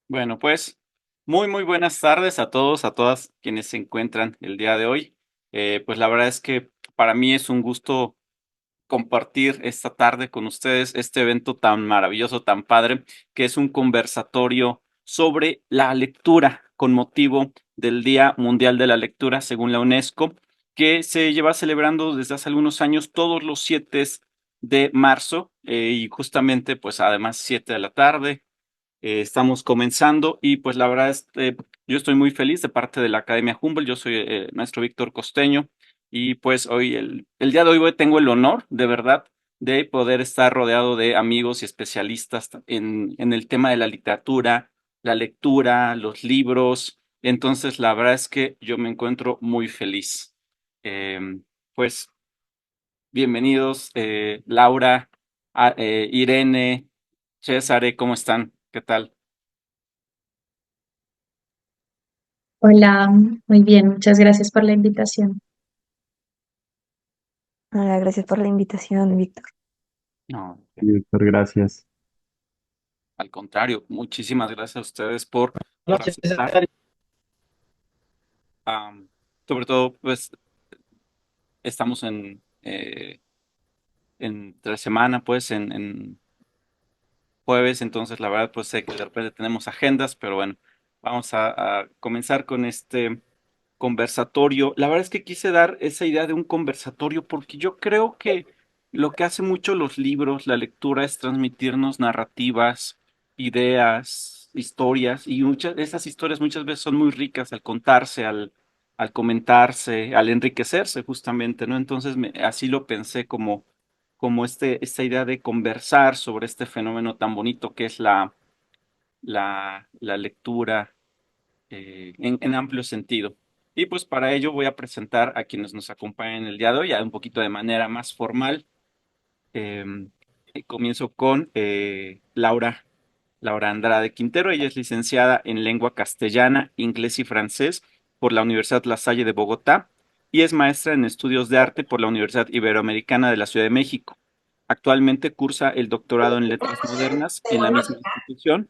Bueno, pues muy buenas tardes a todos, a todas quienes se encuentran el día de hoy. Pues la verdad es que para mí es un gusto compartir esta tarde con ustedes este evento tan maravilloso, tan padre, que es un conversatorio sobre la lectura con motivo del Día Mundial de la Lectura, según la UNESCO, que se lleva celebrando desde hace algunos años todos los 7 de marzo y justamente pues además 7 de la tarde. Estamos comenzando y pues la verdad yo estoy muy feliz de parte de la Academia Humboldt. Yo soy maestro Víctor Costeño y pues hoy, el día de hoy tengo el honor de verdad de poder estar rodeado de amigos y especialistas en el tema de la literatura, la lectura, los libros. Entonces la verdad es que yo me encuentro muy feliz. Pues bienvenidos, Laura, Irene, César, ¿cómo están? ¿Qué tal? Hola, muy bien, muchas gracias por la invitación. Hola, gracias por la invitación, Víctor. No, Sí, Víctor, gracias. al contrario, muchísimas gracias a ustedes por Noches, aceptar. am, Sobre todo, pues estamos entre semana, pues en jueves, entonces la verdad, pues sé que de repente tenemos agendas, pero bueno, vamos a comenzar con este conversatorio. La verdad es que quise dar esa idea de un conversatorio porque yo creo que lo que hace mucho los libros, la lectura, es transmitirnos narrativas, ideas, historias, y muchas de esas historias muchas veces son muy ricas al contarse, al comentarse, al enriquecerse justamente, ¿no? Entonces así lo pensé como esta idea de conversar sobre este fenómeno tan bonito que es la lectura en amplio sentido. Y pues para ello voy a presentar a quienes nos acompañan el día de hoy, ya un poquito de manera más formal. Eh, Comienzo con Laura Andrade Quintero. Ella es licenciada en lengua castellana, inglés y francés por la Universidad La Salle de Bogotá y es maestra en estudios de arte por la Universidad Iberoamericana de la Ciudad de México. Actualmente cursa el doctorado en letras modernas en la misma institución.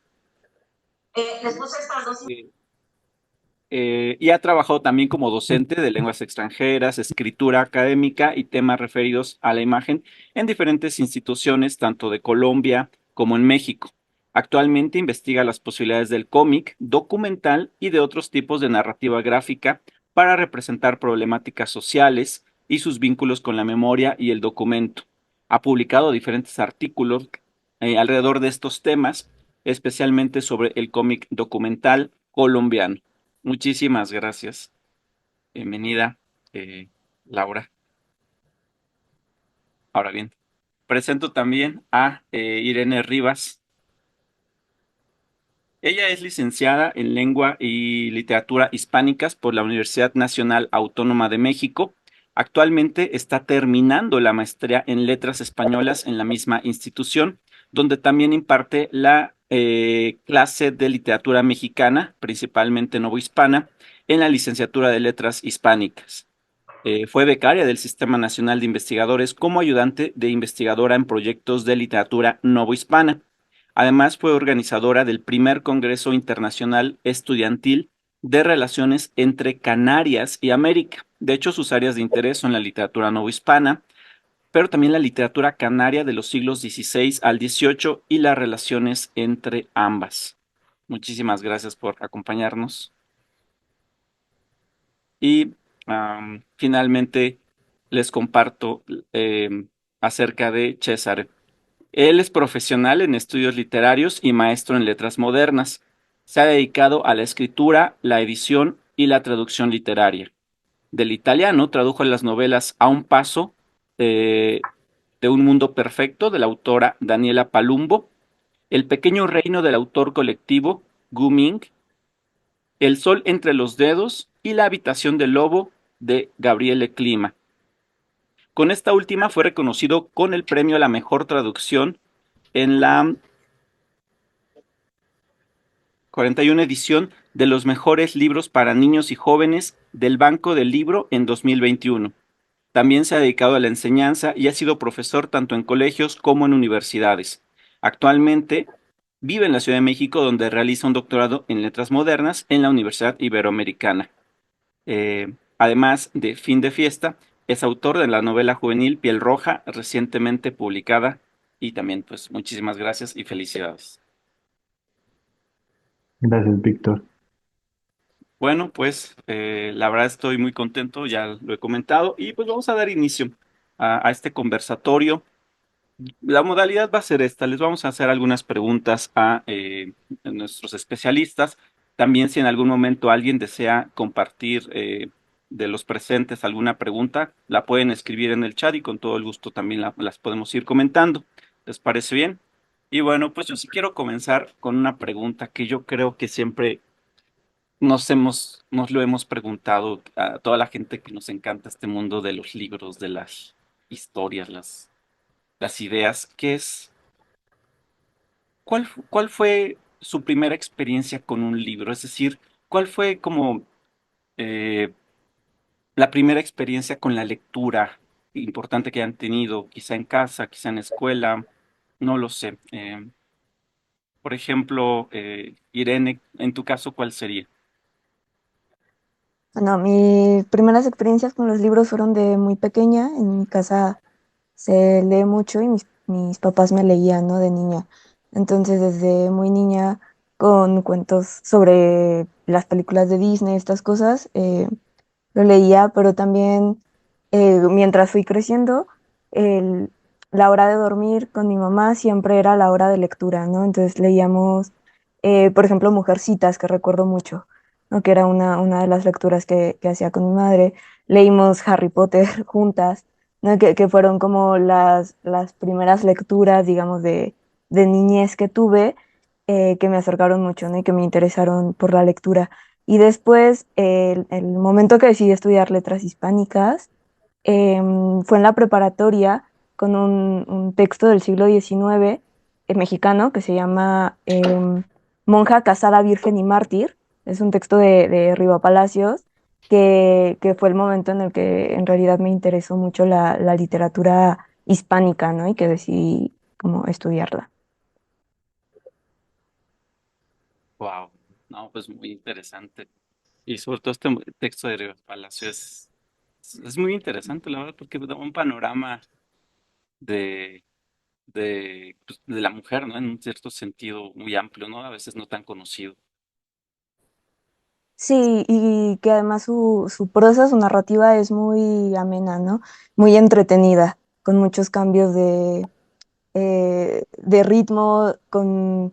Eh, y ha trabajado también como docente de lenguas extranjeras, escritura académica y temas referidos a la imagen en diferentes instituciones, tanto de Colombia como en México. Actualmente investiga las posibilidades del cómic, documental y de otros tipos de narrativa gráfica para representar problemáticas sociales y sus vínculos con la memoria y el documento. Ha publicado diferentes artículos alrededor de estos temas, especialmente sobre el cómic documental colombiano. Muchísimas gracias. Bienvenida, Laura. Ahora bien, presento también a Irene Rivas. Ella es licenciada en Lengua y Literatura Hispánicas por la Universidad Nacional Autónoma de México. Actualmente está terminando la maestría en Letras Españolas en la misma institución, donde también imparte la clase de literatura mexicana, principalmente novohispana, en la licenciatura de Letras Hispánicas. Fue becaria del Sistema Nacional de Investigadores como ayudante de investigadora en proyectos de literatura novohispana. Además, fue organizadora del primer Congreso Internacional Estudiantil de Relaciones entre Canarias y América. De hecho, sus áreas de interés son la literatura novohispana, pero también la literatura canaria de los siglos XVI al XVIII y las relaciones entre ambas. Muchísimas gracias por acompañarnos. Y finalmente les comparto acerca de César. Él es profesional en estudios literarios y maestro en letras modernas. Se ha dedicado a la escritura, la edición y la traducción literaria. Del italiano tradujo las novelas A un paso eh, de un mundo perfecto de la autora Daniela Palumbo, El pequeño reino del autor colectivo Gu Ming, El sol entre los dedos y La habitación del lobo de Gabriele Clima. Con esta última fue reconocido con el premio a la mejor traducción en la 41 edición de los mejores libros para niños y jóvenes del Banco del Libro en 2021. También se ha dedicado a la enseñanza y ha sido profesor tanto en colegios como en universidades. Actualmente Vive en la Ciudad de México, donde realiza un doctorado en Letras Modernas en la Universidad Iberoamericana. Además de Fin de Fiesta, es autor de la novela juvenil Piel Roja, recientemente publicada. Y también, pues, muchísimas gracias y felicidades. Gracias, Víctor. Bueno, pues la verdad estoy muy contento, ya lo he comentado, y pues vamos a dar inicio a este conversatorio. La modalidad va a ser esta, les vamos a hacer algunas preguntas a nuestros especialistas. También si en algún momento alguien desea compartir de los presentes alguna pregunta, la pueden escribir en el chat y con todo el gusto también las podemos ir comentando. ¿Les parece bien? Y bueno, pues yo sí quiero comenzar con una pregunta que yo creo que siempre nos lo hemos preguntado a toda la gente que nos encanta este mundo de los libros, de las historias, las ideas, que es, ¿cuál fue su primera experiencia con un libro? Es decir, ¿cuál fue como eh, la primera experiencia con la lectura importante que han tenido, quizá en casa, quizá en escuela? No lo sé. Por ejemplo, Irene, en tu caso, ¿cuál sería? Bueno, mis primeras experiencias con los libros fueron de muy pequeña. En mi casa se lee mucho y mis papás me leían, ¿no? De niña. Entonces, desde muy niña, con cuentos sobre las películas de Disney, estas cosas, lo leía, pero también mientras fui creciendo, el- la hora de dormir con mi mamá siempre era la hora de lectura, ¿no? Entonces leíamos, por ejemplo, Mujercitas, que recuerdo mucho, ¿no? Que era una de las lecturas que hacía con mi madre. Leímos Harry Potter juntas, ¿no? Que fueron como las primeras lecturas, digamos, de niñez que tuve, que me acercaron mucho, ¿no? Y que me interesaron por la lectura. Y después, el momento que decidí estudiar letras hispánicas, fue en la preparatoria con un texto del siglo XIX mexicano que se llama Monja casada, virgen y mártir. Es un texto de Riva Palacios que fue el momento en el que en realidad me interesó mucho la literatura hispánica, ¿no? Y que decidí como estudiarla. Wow, no, pues muy interesante. Y sobre todo este texto de Rivas Palacio es muy interesante, la verdad, porque da un panorama de, pues, de la mujer, ¿no? En un cierto sentido muy amplio, ¿no? A veces no tan conocido. Sí, y que además su prosa, su narrativa es muy amena, ¿no? Muy entretenida, con muchos cambios de ritmo, como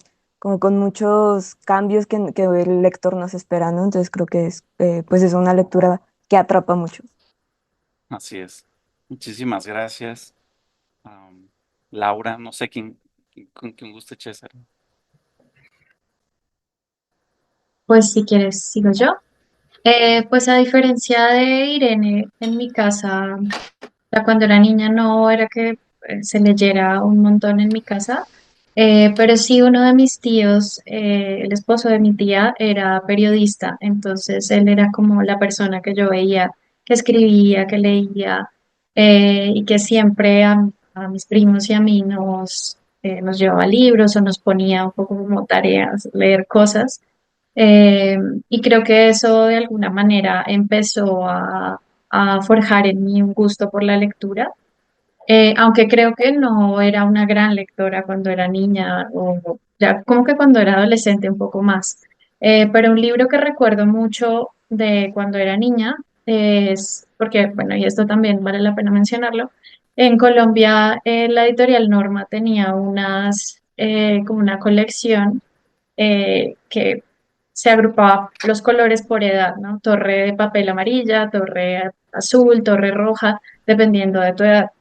con muchos cambios que el lector nos espera, ¿no? Entonces creo que pues es una lectura que atrapa mucho. Así es. Muchísimas gracias. Laura, no sé con quién guste, César. Pues si quieres, sigo yo. Pues a diferencia de Irene, en mi casa, cuando era niña no era que se leyera un montón en mi casa, pero sí uno de mis tíos, el esposo de mi tía, era periodista, entonces él era como la persona que yo veía que escribía, que leía, y que siempre a mis primos y a mí nos llevaba libros o nos ponía un poco como tareas, leer cosas. Eh, y creo que eso de alguna manera empezó a forjar en mí un gusto por la lectura, aunque creo que no era una gran lectora cuando era niña o ya como que cuando era adolescente un poco más. Pero un libro que recuerdo mucho de cuando era niña es, porque bueno, y esto también vale la pena mencionarlo, en Colombia la editorial Norma tenía como una colección que se agrupaba los colores por edad, ¿no? Torre de papel amarilla, torre azul, torre roja, dependiendo de tu edad.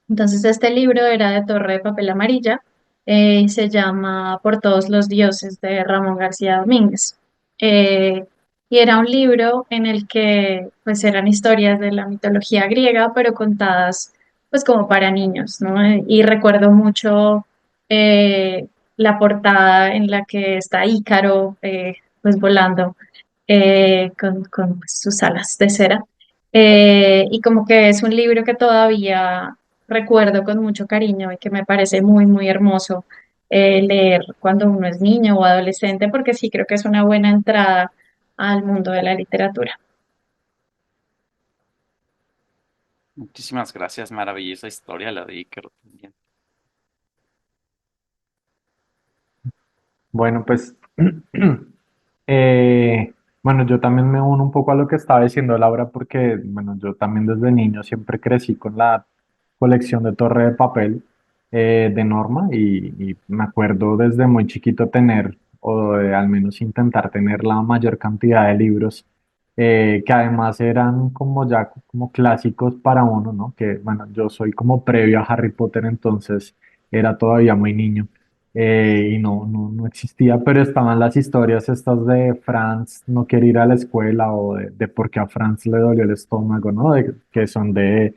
Entonces, este libro era de torre de papel amarilla y se llama Por todos los dioses de Ramón García Domínguez. Eh, y era un libro en el que pues eran historias de la mitología griega, pero contadas pues como para niños, ¿no? Y recuerdo mucho eh, la portada en la que está Ícaro pues volando con pues, sus alas de cera. Y como que es un libro que todavía recuerdo con mucho cariño y que me parece muy, muy hermoso. leer cuando uno es niño o adolescente, porque sí creo que es una buena entrada al mundo de la literatura. Muchísimas gracias, maravillosa historia la de Ícaro también. Bueno, pues bueno, yo también me uno un poco a lo que estaba diciendo Laura, porque bueno, yo también desde niño siempre crecí con la colección de Torre de Papel de Norma y me acuerdo desde muy chiquito tener, o de al menos intentar tener la mayor cantidad de libros, que además eran como ya como clásicos para uno, ¿no? Que bueno, yo soy como previo a Harry Potter, entonces era todavía muy niño y no existía, pero estaban las historias estas de Franz no quiere ir a la escuela o de por qué a Franz le dolió el estómago, ¿no? Que son de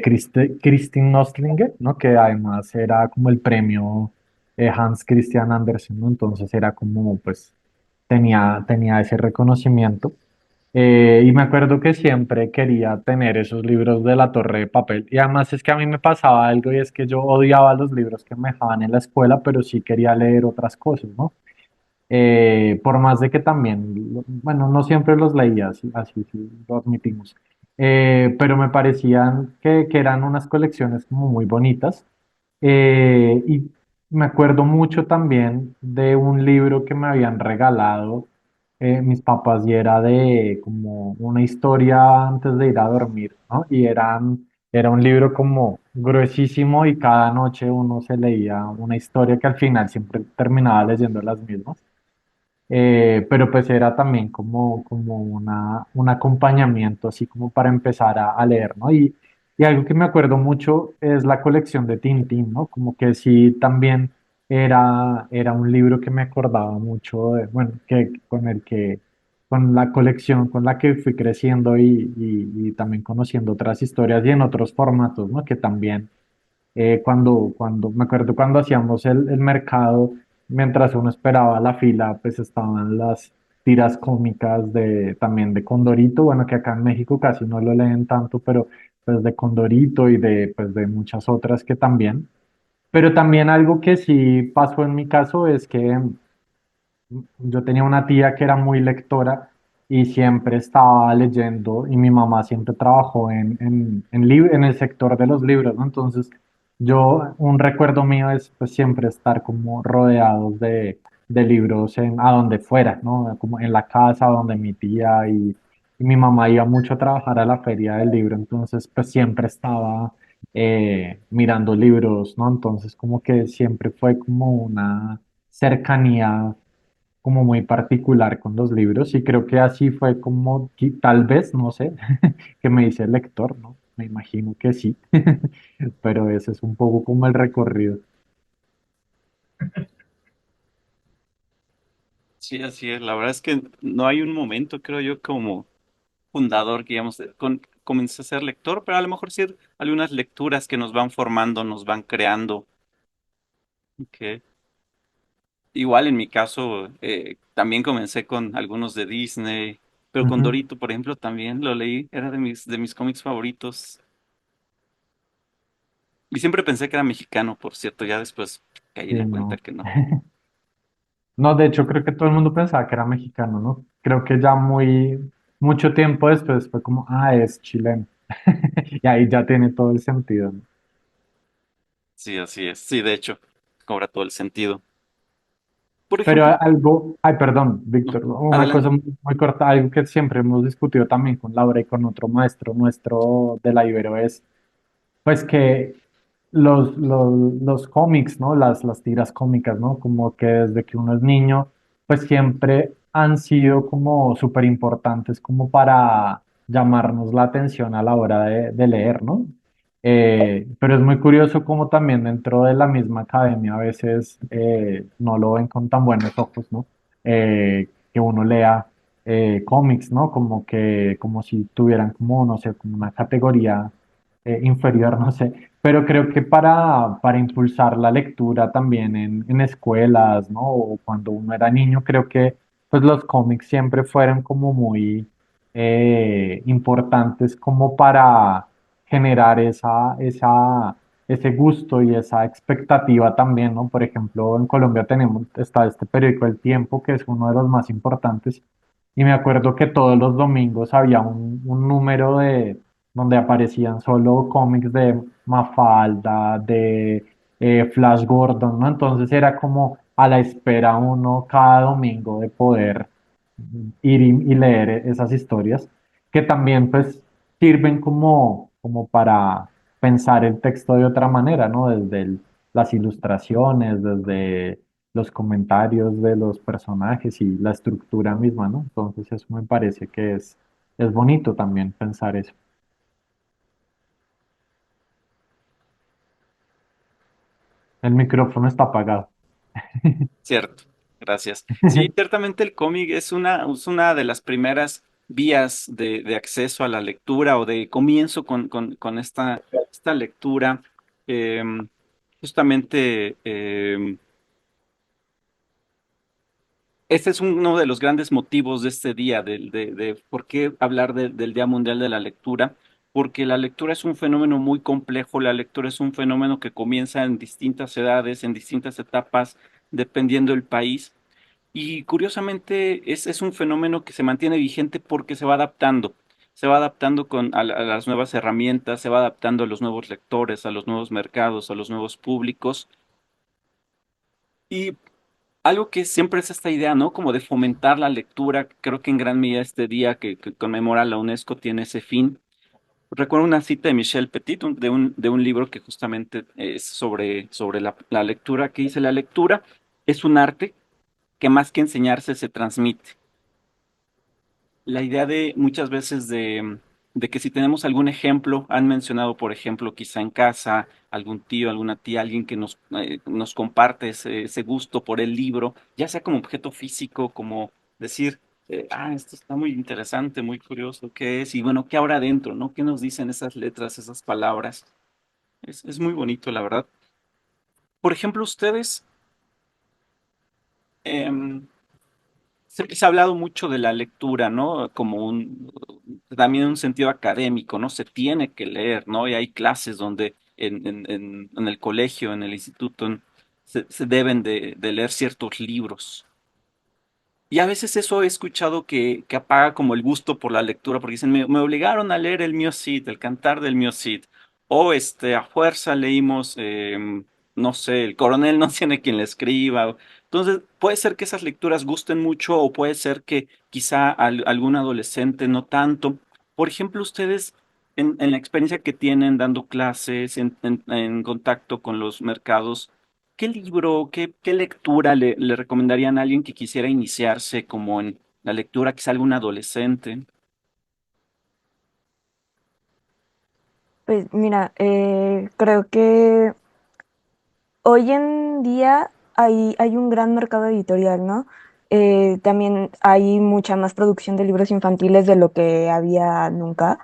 Kristin Nostlinger, ¿no? Que además era como el premio Hans Christian Andersen, ¿no? Entonces era como, pues, tenía ese reconocimiento. Y me acuerdo que siempre quería tener esos libros de la Torre de Papel. Y además es que a mí me pasaba algo y es que yo odiaba los libros que me dejaban en la escuela, pero sí quería leer otras cosas, ¿no? Por más de que también, bueno, no siempre los leía, así sí, lo admitimos. Pero me parecían que eran unas colecciones como muy bonitas. Y me acuerdo mucho también de un libro que me habían regalado mis papás y era de como una historia antes de ir a dormir, ¿no? Era un libro como gruesísimo y cada noche uno se leía una historia que al final siempre terminaba leyendo las mismas. Pero pues era también como un acompañamiento, así como para empezar a leer, ¿no? Y algo que me acuerdo mucho es la colección de Tintín, ¿no? Como que sí también era un libro que me acordaba mucho, bueno, con la colección con la que fui creciendo y también conociendo otras historias y en otros formatos, ¿no? Que también cuando me acuerdo cuando hacíamos el mercado, mientras uno esperaba la fila, pues estaban las tiras cómicas también de Condorito, bueno, que acá en México casi no lo leen tanto, pero pues de Condorito y pues de muchas otras que también. Pero también algo que sí pasó en mi caso es que yo tenía una tía que era muy lectora y siempre estaba leyendo y mi mamá siempre trabajó en el sector de los libros, ¿no? Entonces, un recuerdo mío es pues siempre estar como rodeados de libros a donde fuera, ¿no? Como en la casa donde mi tía y mi mamá iba mucho a trabajar a la feria del libro, entonces pues siempre estaba mirando libros, ¿no? Entonces como que siempre fue como una cercanía como muy particular con los libros y creo que así fue como tal vez, no sé, que me dice el lector, ¿no? Me imagino que sí, pero ese es un poco como el recorrido. Sí, así es. La verdad es que no hay un momento, creo yo, como fundador que digamos, comencé a ser lector, pero a lo mejor sí algunas lecturas que nos van formando, nos van creando. Ok. Igual en mi caso, también comencé con algunos de Disney, pero con Ujú. Dorito, por ejemplo, también lo leí, era de mis cómics favoritos. Y siempre pensé que era mexicano, por cierto, ya después caí en Sí, la cuenta no. que no. No, de hecho creo que todo el mundo pensaba que era mexicano, ¿no? Creo que ya mucho tiempo después fue como, ah, es chileno. Y ahí ya tiene todo el sentido, ¿no? Sí, así es. Sí, de hecho, cobra todo el sentido. Por Pero ejemplo, algo, ay, perdón, no, Víctor, una cosa adelante. muy corta, algo que siempre hemos discutido también con Laura y con otro maestro nuestro de la Ibero es, pues que los cómics, ¿no? Las tiras cómicas, ¿no? Como que desde que uno es niño, pues siempre han sido como súper importantes como para llamarnos la atención a la hora de leer, ¿no? Pero es muy curioso como también dentro de la misma academia a veces no lo ven con tan buenos ojos, ¿no? Que uno lea cómics, ¿no? Como si tuvieran como, no sé, como una categoría inferior, no sé. Pero creo que para impulsar la lectura también en escuelas, ¿no? O cuando uno era niño, creo que pues los cómics siempre fueron como muy importantes como para generar esa ese gusto y esa expectativa también, ¿no? Por ejemplo, en Colombia está este periódico El Tiempo, que es uno de los más importantes, y me acuerdo que todos los domingos había un número donde aparecían solo cómics de Mafalda, de Flash Gordon, ¿no? Entonces era como a la espera uno cada domingo de poder ir y leer esas historias, que también pues sirven como para pensar el texto de otra manera, ¿no? Desde las ilustraciones, desde los comentarios de los personajes y la estructura misma, ¿no? Entonces eso me parece que es bonito también pensar eso. El micrófono está apagado. Cierto, gracias. Sí, ciertamente el cómic es una de las primeras vías de acceso a la lectura o de comienzo con esta lectura. Em, Justamente, este es uno de los grandes motivos de este día, de por qué hablar del Día Mundial de la Lectura, porque la lectura es un fenómeno muy complejo, la lectura es un fenómeno que comienza en distintas edades, en distintas etapas, dependiendo del país. Y curiosamente es un fenómeno que se mantiene vigente porque se va adaptando a las nuevas herramientas, se va adaptando a los nuevos lectores, a los nuevos mercados, a los nuevos públicos. Y algo que siempre es esta idea, ¿no? Como de fomentar la lectura. Creo que en gran medida este día que conmemora la UNESCO tiene ese fin. Recuerdo una cita de Michel Petit, de un libro que justamente es sobre la lectura, que dice, la lectura es un arte que más que enseñarse se transmite. La idea de muchas veces de que si tenemos algún ejemplo, han mencionado, por ejemplo, quizá en casa, algún tío, alguna tía, alguien que nos comparte ese gusto por el libro, ya sea como objeto físico, como decir, esto está muy interesante, muy curioso, ¿qué es? Y bueno, ¿qué habrá dentro, no? ¿Qué nos dicen esas letras, esas palabras? Es muy bonito, la verdad. Por ejemplo, ustedes, em, se ha hablado mucho de la lectura, ¿no? Como también en un sentido académico, ¿no? Se tiene que leer, ¿no? Y hay clases donde en el colegio, en el instituto, se deben de leer ciertos libros. Y a veces eso he escuchado que apaga como el gusto por la lectura, porque dicen, me obligaron a leer el Mio Cid, el Cantar del Mio Cid, o a fuerza leímos, no sé, el coronel no tiene quien le escriba. Entonces, puede ser que esas lecturas gusten mucho, o puede ser que quizá algún adolescente no tanto. Por ejemplo, ustedes, en la experiencia que tienen dando clases, en contacto con los mercados, ¿qué libro, qué lectura le recomendarían a alguien que quisiera iniciarse como en la lectura, quizá algún adolescente? Pues mira, creo que hoy en día hay un gran mercado editorial, ¿no? También hay mucha más producción de libros infantiles de lo que había nunca.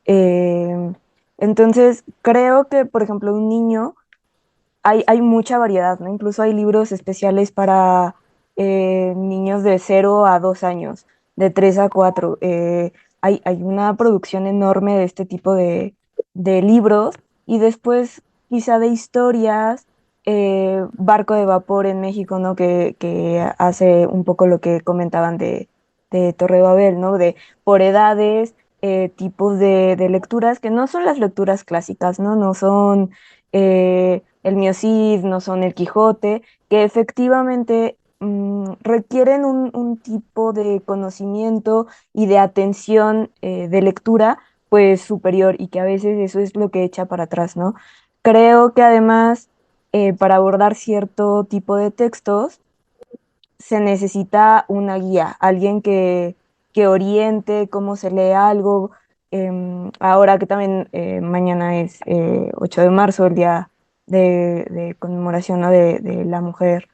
Eh, entonces, creo que, por ejemplo, un niño hay mucha variedad, ¿no? Incluso hay libros especiales para niños de 0 a 2 años, de 3 a 4. Hay una producción enorme de este tipo de libros y después quizá de historias. Barco de Vapor en México, ¿no? Que hace un poco lo que comentaban de Torre de Babel, ¿no? De por edades, tipos de lecturas que no son las lecturas clásicas, ¿no? No son el Miocid, no son el Quijote, que efectivamente requieren un tipo de conocimiento y de atención de lectura pues superior y que a veces eso es lo que echa para atrás, ¿no? Creo que además para abordar cierto tipo de textos se necesita una guía, alguien que oriente cómo se lee algo. Ahora que también mañana es 8 de marzo, el día de conmemoración, ¿no? de la mujer.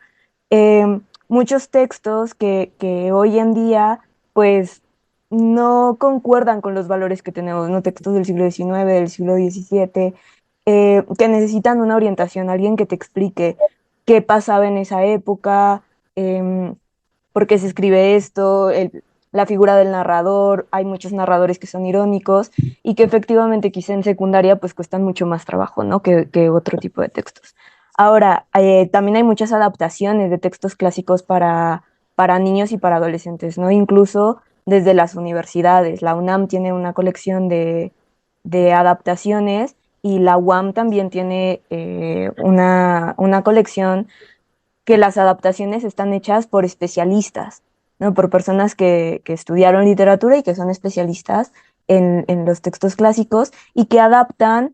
Muchos textos que hoy en día, pues, no concuerdan con los valores que tenemos, ¿no? Textos del siglo XIX, del siglo XVII, que necesitan una orientación, alguien que te explique qué pasaba en esa época, por qué se escribe esto, la figura del narrador, hay muchos narradores que son irónicos y que efectivamente quizá en secundaria pues cuestan mucho más trabajo, ¿no? Que otro tipo de textos. Ahora, también hay muchas adaptaciones de textos clásicos para niños y para adolescentes, ¿no? Incluso desde las universidades. La UNAM tiene una colección de adaptaciones y la UAM también tiene una colección que las adaptaciones están hechas por especialistas, ¿no? Por personas que estudiaron literatura y que son especialistas en los textos clásicos y que adaptan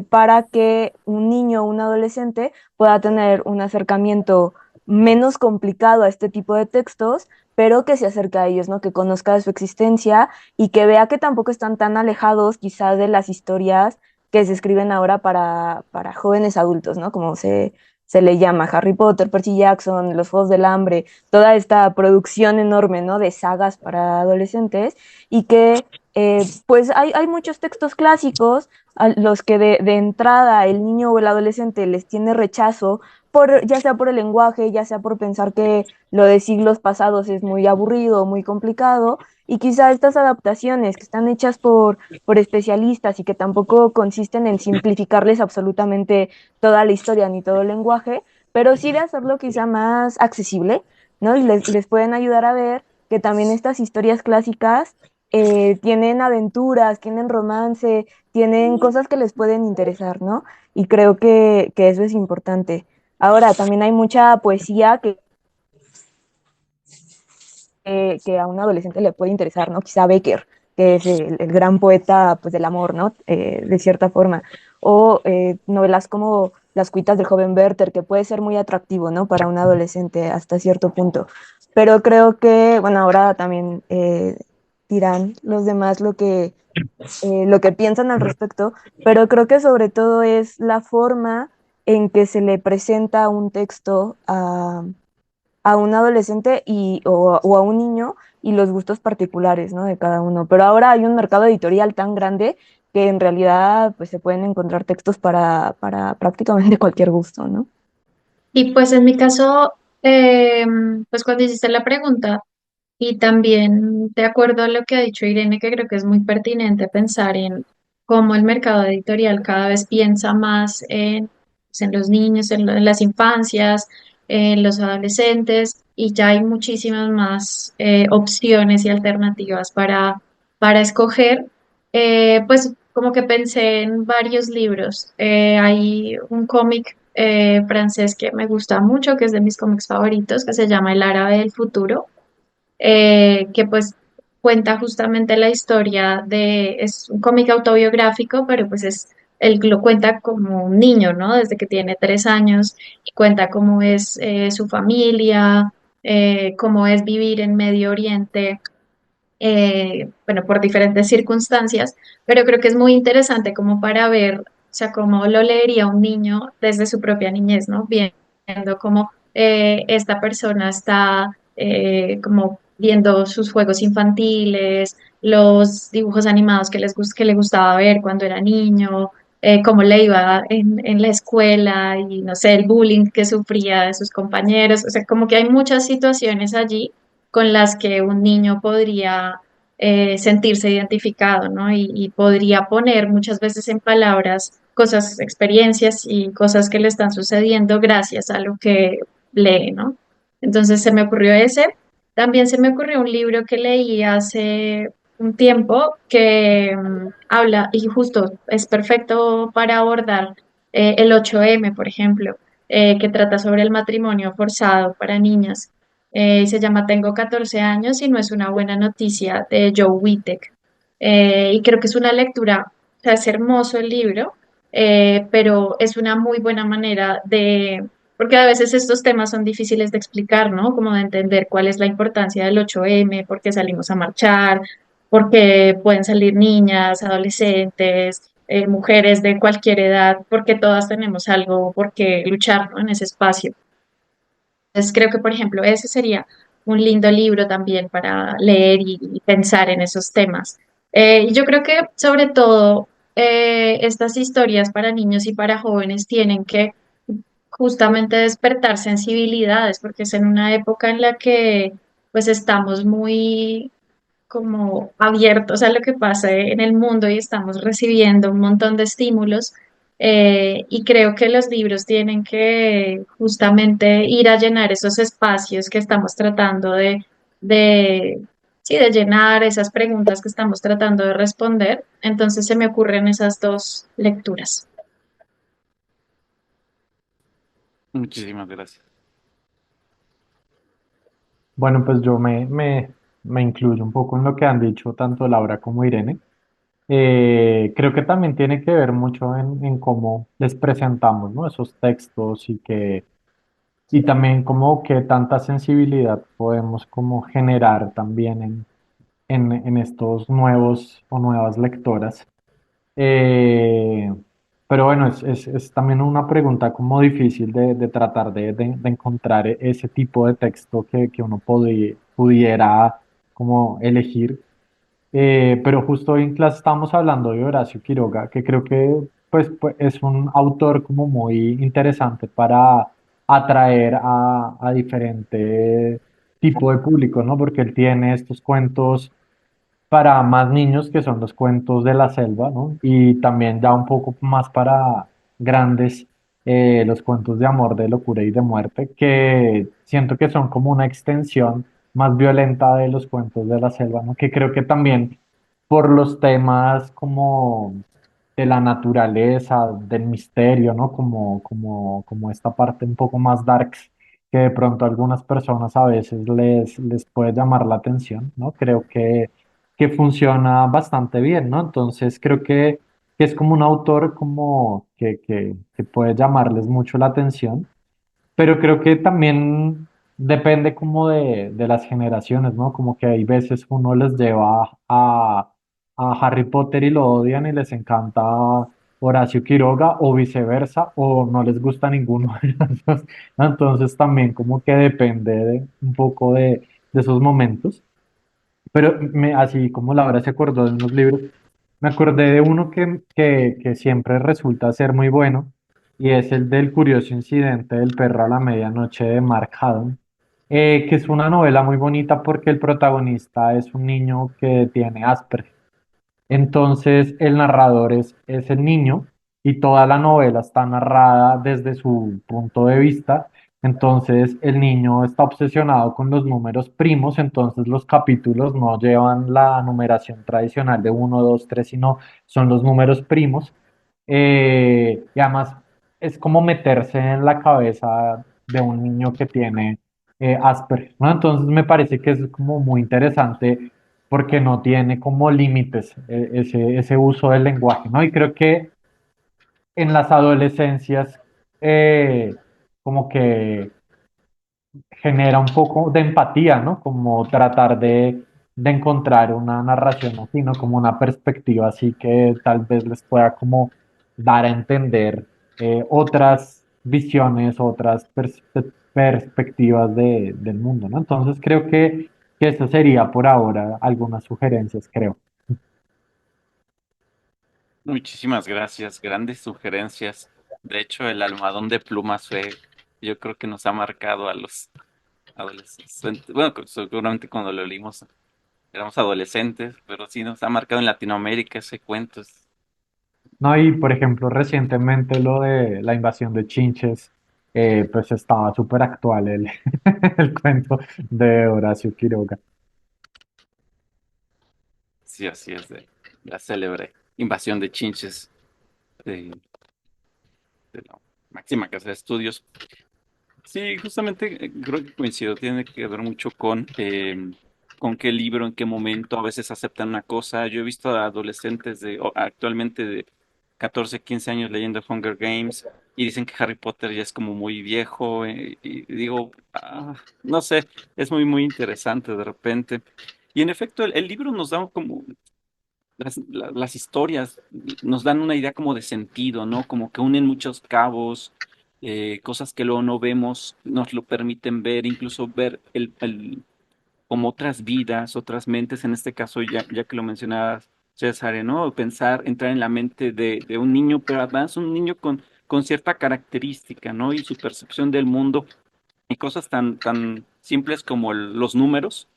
para que un niño o un adolescente pueda tener un acercamiento menos complicado a este tipo de textos, pero que se acerque a ellos, ¿no? Que conozca de su existencia y que vea que tampoco están tan alejados quizás de las historias que se escriben ahora para jóvenes adultos, ¿no? Como se le llama Harry Potter, Percy Jackson, Los Juegos del Hambre, toda esta producción enorme, ¿no? De sagas para adolescentes y que pues hay muchos textos clásicos a los que de entrada el niño o el adolescente les tiene rechazo, ya sea por el lenguaje, ya sea por pensar que lo de siglos pasados es muy aburrido, muy complicado, y quizá estas adaptaciones que están hechas por especialistas y que tampoco consisten en simplificarles absolutamente toda la historia ni todo el lenguaje, pero sí de hacerlo quizá más accesible, ¿no? Y les pueden ayudar a ver que también estas historias clásicas tienen aventuras, tienen romance, tienen cosas que les pueden interesar, ¿no? Y creo que eso es importante. Ahora, también hay mucha poesía que a un adolescente le puede interesar, ¿no? Quizá Becker, que es el gran poeta pues, del amor, ¿no? De cierta forma. O novelas como Las cuitas del joven Werther, que puede ser muy atractivo, ¿no? Para un adolescente hasta cierto punto. Pero creo que, bueno, ahora también dirán los demás lo que piensan al respecto, pero creo que sobre todo es la forma en que se le presenta un texto a un adolescente o a un niño y los gustos particulares, ¿no? De cada uno. Pero ahora hay un mercado editorial tan grande que en realidad pues se pueden encontrar textos para prácticamente cualquier gusto, ¿no? Y pues en mi caso, pues cuando hiciste la pregunta, y también de acuerdo a lo que ha dicho Irene, que creo que es muy pertinente pensar en cómo el mercado editorial cada vez piensa más pues, en los niños, en las infancias, en los adolescentes, y ya hay muchísimas más opciones y alternativas para escoger. Pues como que pensé en varios libros. Hay un cómic francés que me gusta mucho, que es de mis cómics favoritos, que se llama El árabe del futuro, que pues cuenta justamente la historia es un cómic autobiográfico, pero pues él lo cuenta como un niño, ¿no? Desde que tiene 3 años y cuenta cómo es su familia, cómo es vivir en Medio Oriente, bueno, por diferentes circunstancias, pero creo que es muy interesante como para ver, o sea, cómo lo leería un niño desde su propia niñez, ¿no? Viendo cómo esta persona está como viendo sus juegos infantiles, los dibujos animados que le gustaba ver cuando era niño, cómo le iba en la escuela y no sé, el bullying que sufría de sus compañeros, o sea, como que hay muchas situaciones allí con las que un niño podría sentirse identificado, ¿no? Y podría poner muchas veces en palabras cosas, experiencias y cosas que le están sucediendo gracias a lo que lee, ¿no? Entonces se me ocurrió ese. También se me ocurrió un libro que leí hace un tiempo que habla, y justo es perfecto para abordar el 8M, por ejemplo, que trata sobre el matrimonio forzado para niñas. Y se llama Tengo 14 años y no es una buena noticia, de Joe Wittek. Y creo que es una lectura, o sea, es hermoso el libro, pero es una muy buena manera porque a veces estos temas son difíciles de explicar, ¿no? Como de entender cuál es la importancia del 8M, por qué salimos a marchar, por qué pueden salir niñas, adolescentes, mujeres de cualquier edad, porque todas tenemos algo por qué luchar, ¿no? En ese espacio. Entonces creo que, por ejemplo, ese sería un lindo libro también para leer y pensar en esos temas. Y yo creo que sobre todo estas historias para niños y para jóvenes tienen que justamente despertar sensibilidades, porque es en una época en la que pues estamos muy como abiertos a lo que pasa en el mundo y estamos recibiendo un montón de estímulos. Y creo que los libros tienen que justamente ir a llenar esos espacios que estamos tratando de, sí, de llenar, esas preguntas que estamos tratando de responder. Entonces se me ocurren esas dos lecturas. Muchísimas gracias. Bueno, pues yo me incluyo un poco en lo que han dicho tanto Laura como Irene. Creo que también tiene que ver mucho en cómo les presentamos, ¿no? Esos textos y también como que tanta sensibilidad podemos como generar también en estos nuevos o nuevas lectoras. Eh, pero bueno, es también una pregunta como difícil de tratar de encontrar ese tipo de texto que uno pudiera como elegir. Pero justo hoy en clase estábamos hablando de Horacio Quiroga, que creo que pues, es un autor como muy interesante para atraer a diferente tipo de público, ¿no? Porque él tiene estos cuentos para más niños, que son los cuentos de la selva, ¿no? Y también ya un poco más para grandes, los cuentos de amor, de locura y de muerte, que siento que son como una extensión más violenta de los cuentos de la selva, ¿no? Que creo que también por los temas como de la naturaleza, del misterio, ¿no? Como esta parte un poco más darks que de pronto a algunas personas a veces les puede llamar la atención, ¿no? Creo que funciona bastante bien, ¿no? Entonces creo que es como un autor como que puede llamarles mucho la atención, pero creo que también depende como de las generaciones, ¿no? Como que hay veces uno les lleva a Harry Potter y lo odian y les encanta Horacio Quiroga o viceversa, o no les gusta ninguno de los dos. ¿No? Entonces también como que depende un poco de esos momentos. Pero así como Laura se acordó de unos libros, me acordé de uno que siempre resulta ser muy bueno, y es el del curioso incidente del perro a la medianoche de Mark Haddon, que es una novela muy bonita porque el protagonista es un niño que tiene Asperger. Entonces el narrador es el niño y toda la novela está narrada desde su punto de vista. Entonces el niño está obsesionado con los números primos, entonces los capítulos no llevan la numeración tradicional de uno 2 3 sino son los números primos. Y además es como meterse en la cabeza de un niño que tiene Asperger, ¿no? Entonces me parece que es como muy interesante porque no tiene como límites ese uso del lenguaje, ¿no? Y creo que en las adolescencias como que genera un poco de empatía, ¿no? Como tratar de encontrar una narración así, ¿no? Como una perspectiva así que tal vez les pueda como dar a entender otras visiones, otras perspectivas del mundo, ¿no? Entonces creo que eso sería por ahora algunas sugerencias, creo. Muchísimas gracias, grandes sugerencias. De hecho, el almohadón de plumas fue, yo creo que nos ha marcado a los adolescentes. Bueno, seguramente cuando lo leímos éramos adolescentes, pero sí nos ha marcado en Latinoamérica ese cuento. No, y por ejemplo, recientemente lo de la invasión de Chinches, pues estaba súper actual el cuento de Horacio Quiroga. Sí, así es, de la célebre invasión de Chinches de la máxima casa de estudios. Sí, justamente creo que coincido, tiene que ver mucho con qué libro, en qué momento, a veces aceptan una cosa. Yo he visto a adolescentes actualmente de 14, 15 años leyendo Hunger Games y dicen que Harry Potter ya es como muy viejo y digo, no sé, es muy, muy interesante de repente. Y en efecto, el libro nos da como las historias nos dan una idea como de sentido, ¿no? Como que unen muchos cabos, cosas que luego no vemos, nos lo permiten ver, incluso ver como otras vidas, otras mentes, en este caso, ya que lo mencionabas, César, ¿no? Pensar, entrar en la mente de un niño, pero además un niño con cierta característica, ¿no? Y su percepción del mundo y cosas tan simples como los números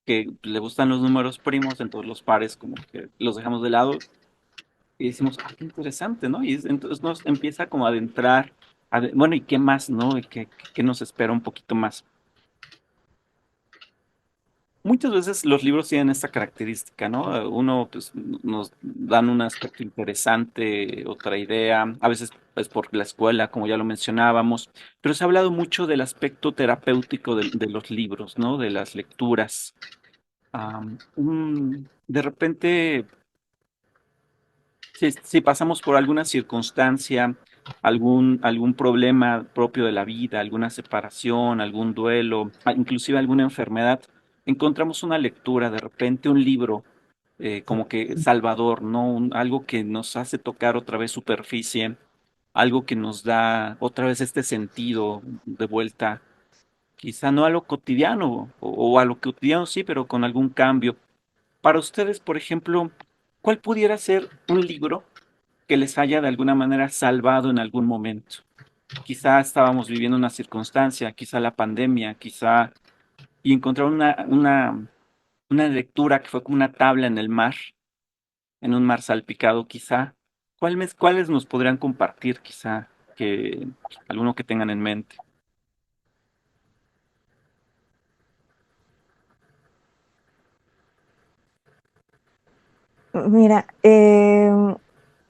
que le gustan los números primos, entonces los pares como que los dejamos de lado y decimos, ah, qué interesante, ¿no? Y entonces nos empieza como a adentrar, bueno, ¿y qué más, no? ¿Y qué nos espera un poquito más? Muchas veces los libros tienen esta característica, ¿no? Uno, pues, nos dan un aspecto interesante, otra idea, a veces es por la escuela, como ya lo mencionábamos, pero se ha hablado mucho del aspecto terapéutico de los libros, ¿no? De las lecturas. De repente, si pasamos por alguna circunstancia, algún problema propio de la vida, alguna separación, algún duelo, inclusive alguna enfermedad, encontramos una lectura, de repente un libro, como que salvador, ¿no? Algo que nos hace tocar otra vez superficie, algo que nos da otra vez este sentido de vuelta, quizá no a lo cotidiano, o a lo cotidiano sí, pero con algún cambio. Para ustedes, por ejemplo, ¿cuál pudiera ser un libro que les haya de alguna manera salvado en algún momento? Quizá estábamos viviendo una circunstancia, quizá la pandemia, quizá, y encontrar una lectura que fue como una tabla en el mar, en un mar salpicado, quizá. ¿Cuáles nos podrían compartir, quizá, que alguno que tengan en mente? Mira,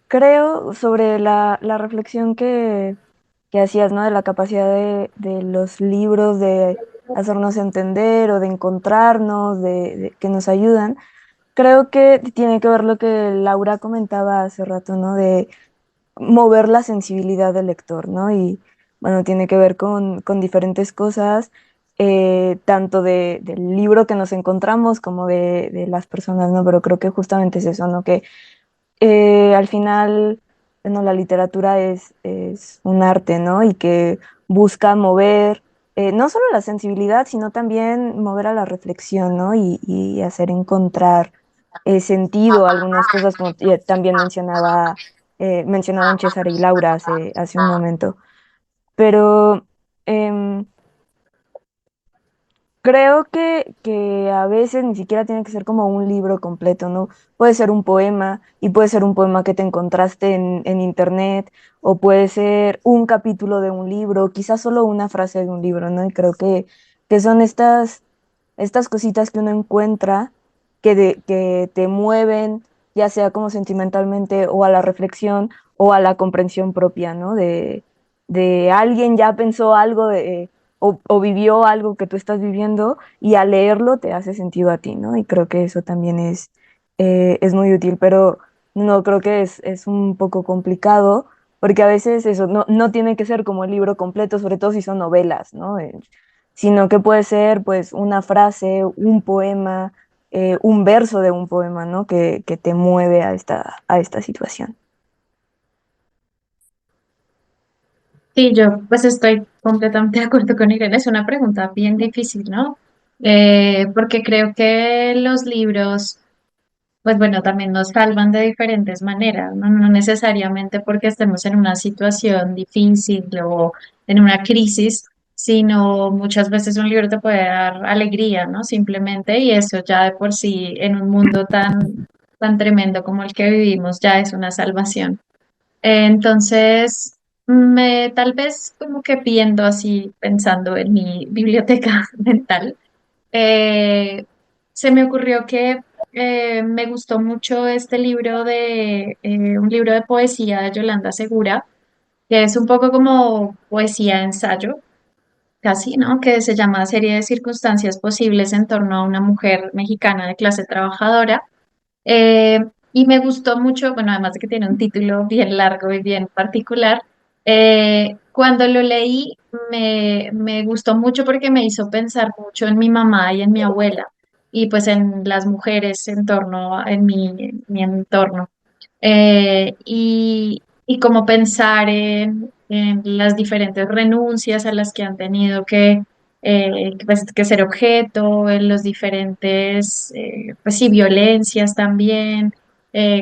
creo sobre la reflexión que hacías, ¿no? De la capacidad de los libros de hacernos entender o de encontrarnos, que nos ayudan. Creo que tiene que ver lo que Laura comentaba hace rato, ¿no? De mover la sensibilidad del lector, ¿no? Y bueno, tiene que ver con diferentes cosas, tanto del libro que nos encontramos como de las personas, ¿no? Pero creo que justamente es eso, ¿no? Que al final, bueno, la literatura es un arte, ¿no? Y que busca mover no solo la sensibilidad, sino también mover a la reflexión, ¿no? Y hacer encontrar sentido a algunas cosas, como también mencionaban César y Laura hace un momento. Pero em, creo que a veces ni siquiera tiene que ser como un libro completo, ¿no? Puede ser un poema y puede ser un poema que te encontraste en internet o puede ser un capítulo de un libro, quizás solo una frase de un libro, ¿no? Y creo que son estas cositas que uno encuentra que te mueven, ya sea como sentimentalmente o a la reflexión o a la comprensión propia, ¿no? De alguien ya pensó algo o vivió algo que tú estás viviendo y al leerlo te hace sentido a ti, ¿no? Y creo que eso también es muy útil, pero no creo que es un poco complicado porque a veces eso no tiene que ser como el libro completo, sobre todo si son novelas, ¿no? Sino que puede ser pues una frase, un poema, un verso de un poema, ¿no? Que te mueve a esta situación. Sí, yo pues estoy completamente de acuerdo con Irene. Es una pregunta bien difícil, ¿no? Porque creo que los libros, pues bueno, también nos salvan de diferentes maneras, ¿no? No necesariamente porque estemos en una situación difícil o en una crisis, sino muchas veces un libro te puede dar alegría, ¿no? Simplemente, y eso ya de por sí en un mundo tan tremendo como el que vivimos ya es una salvación. Entonces, tal vez como que viendo así, pensando en mi biblioteca mental, eh, se me ocurrió que me gustó mucho este libro un libro de poesía de Yolanda Segura, que es un poco como poesía ensayo, casi, ¿no? Que se llama Serie de circunstancias posibles en torno a una mujer mexicana de clase trabajadora. Eh, y me gustó mucho, bueno, además de que tiene un título bien largo y bien particular, cuando lo leí me gustó mucho porque me hizo pensar mucho en mi mamá y en mi abuela y pues en las mujeres en mi entorno. Y como pensar en las diferentes renuncias a las que han tenido que ser objeto, en los diferentes, pues sí, violencias también,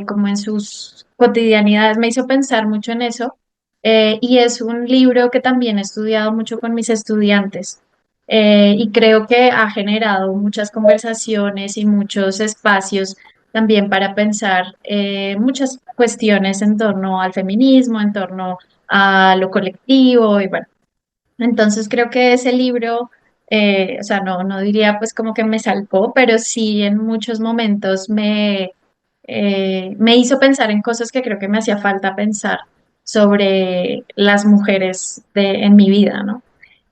como en sus cotidianidades. Me hizo pensar mucho en eso. Y es un libro que también he estudiado mucho con mis estudiantes. y creo que ha generado muchas conversaciones y muchos espacios también para pensar muchas cuestiones en torno al feminismo, en torno a lo colectivo y bueno, entonces creo que ese libro, o sea, no diría pues como que me salvó, pero sí en muchos momentos me hizo pensar en cosas que creo que me hacía falta pensar sobre las mujeres en mi vida, ¿no?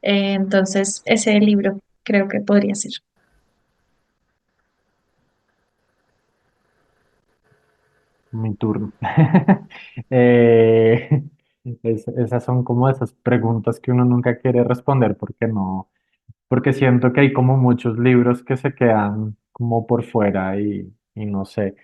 Entonces ese libro creo que podría ser. Mi turno. Eh, esas son como esas preguntas que uno nunca quiere responder porque no, porque siento que hay como muchos libros que se quedan como por fuera y no sé.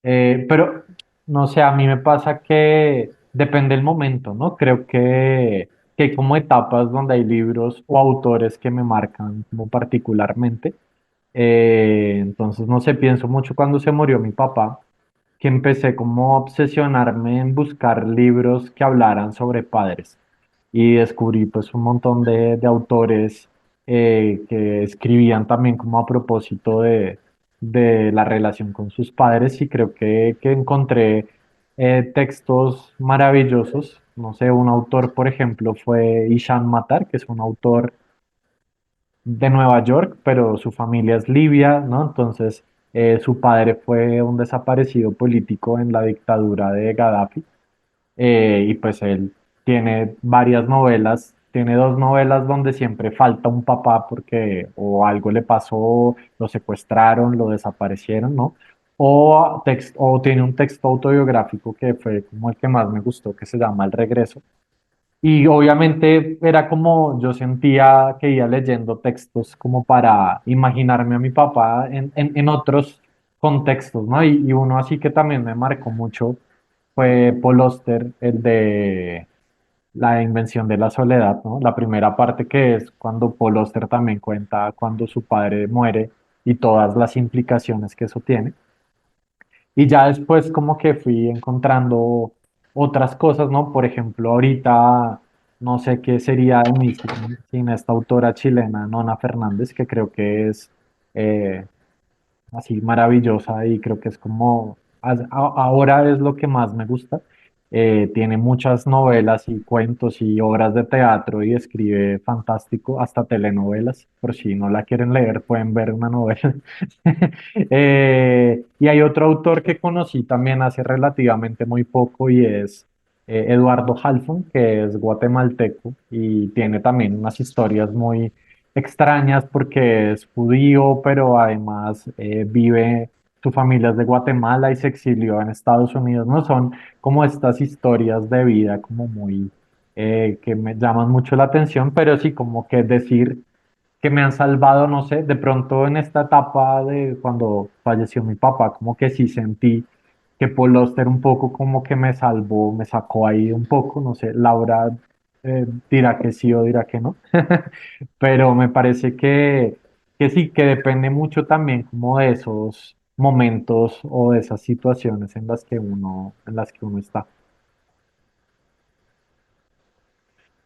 Pero no sé, a mí me pasa que depende del momento, ¿no? Creo que hay como etapas donde hay libros o autores que me marcan como particularmente. Entonces, no sé, pienso mucho cuando se murió mi papá, que empecé como a obsesionarme en buscar libros que hablaran sobre padres y descubrí pues un montón de autores que escribían también como a propósito de la relación con sus padres y creo que encontré textos maravillosos. No sé, un autor, por ejemplo, fue Ishan Matar, que es un autor de Nueva York, pero su familia es libia, ¿no? Entonces, su padre fue un desaparecido político en la dictadura de Gaddafi y pues él tiene varias novelas, tiene dos novelas donde siempre falta un papá porque o algo le pasó, lo secuestraron, lo desaparecieron, ¿no? O tiene un texto autobiográfico que fue como el que más me gustó, que se llama El Regreso y obviamente era como yo sentía que iba leyendo textos como para imaginarme a mi papá en otros contextos, ¿no? Y uno así que también me marcó mucho fue Paul Auster, el de La invención de la soledad, ¿no? La primera parte que es cuando Paul Auster también cuenta cuando su padre muere y todas las implicaciones que eso tiene. Y ya después como que fui encontrando otras cosas, ¿no? Por ejemplo, ahorita no sé qué sería de mí sin esta autora chilena, Nona Fernández, que creo que es así maravillosa y creo que es como, ahora es lo que más me gusta. Tiene muchas novelas y cuentos y obras de teatro y escribe fantástico, hasta telenovelas. Por si no la quieren leer, pueden ver una novela. Y hay otro autor que conocí también hace relativamente muy poco y es Eduardo Halfon, que es guatemalteco y tiene también unas historias muy extrañas porque es judío, pero además vive, su familia es de Guatemala y se exilió en Estados Unidos, ¿no? Son como estas historias de vida como muy, que me llaman mucho la atención, pero sí como que decir que me han salvado, no sé, de pronto en esta etapa de cuando falleció mi papá, como que sí sentí que Paul Auster un poco como que me salvó, me sacó ahí un poco, no sé, Laura dirá que sí o dirá que no, pero me parece que sí, que depende mucho también como de esos momentos o de esas situaciones en las que uno está.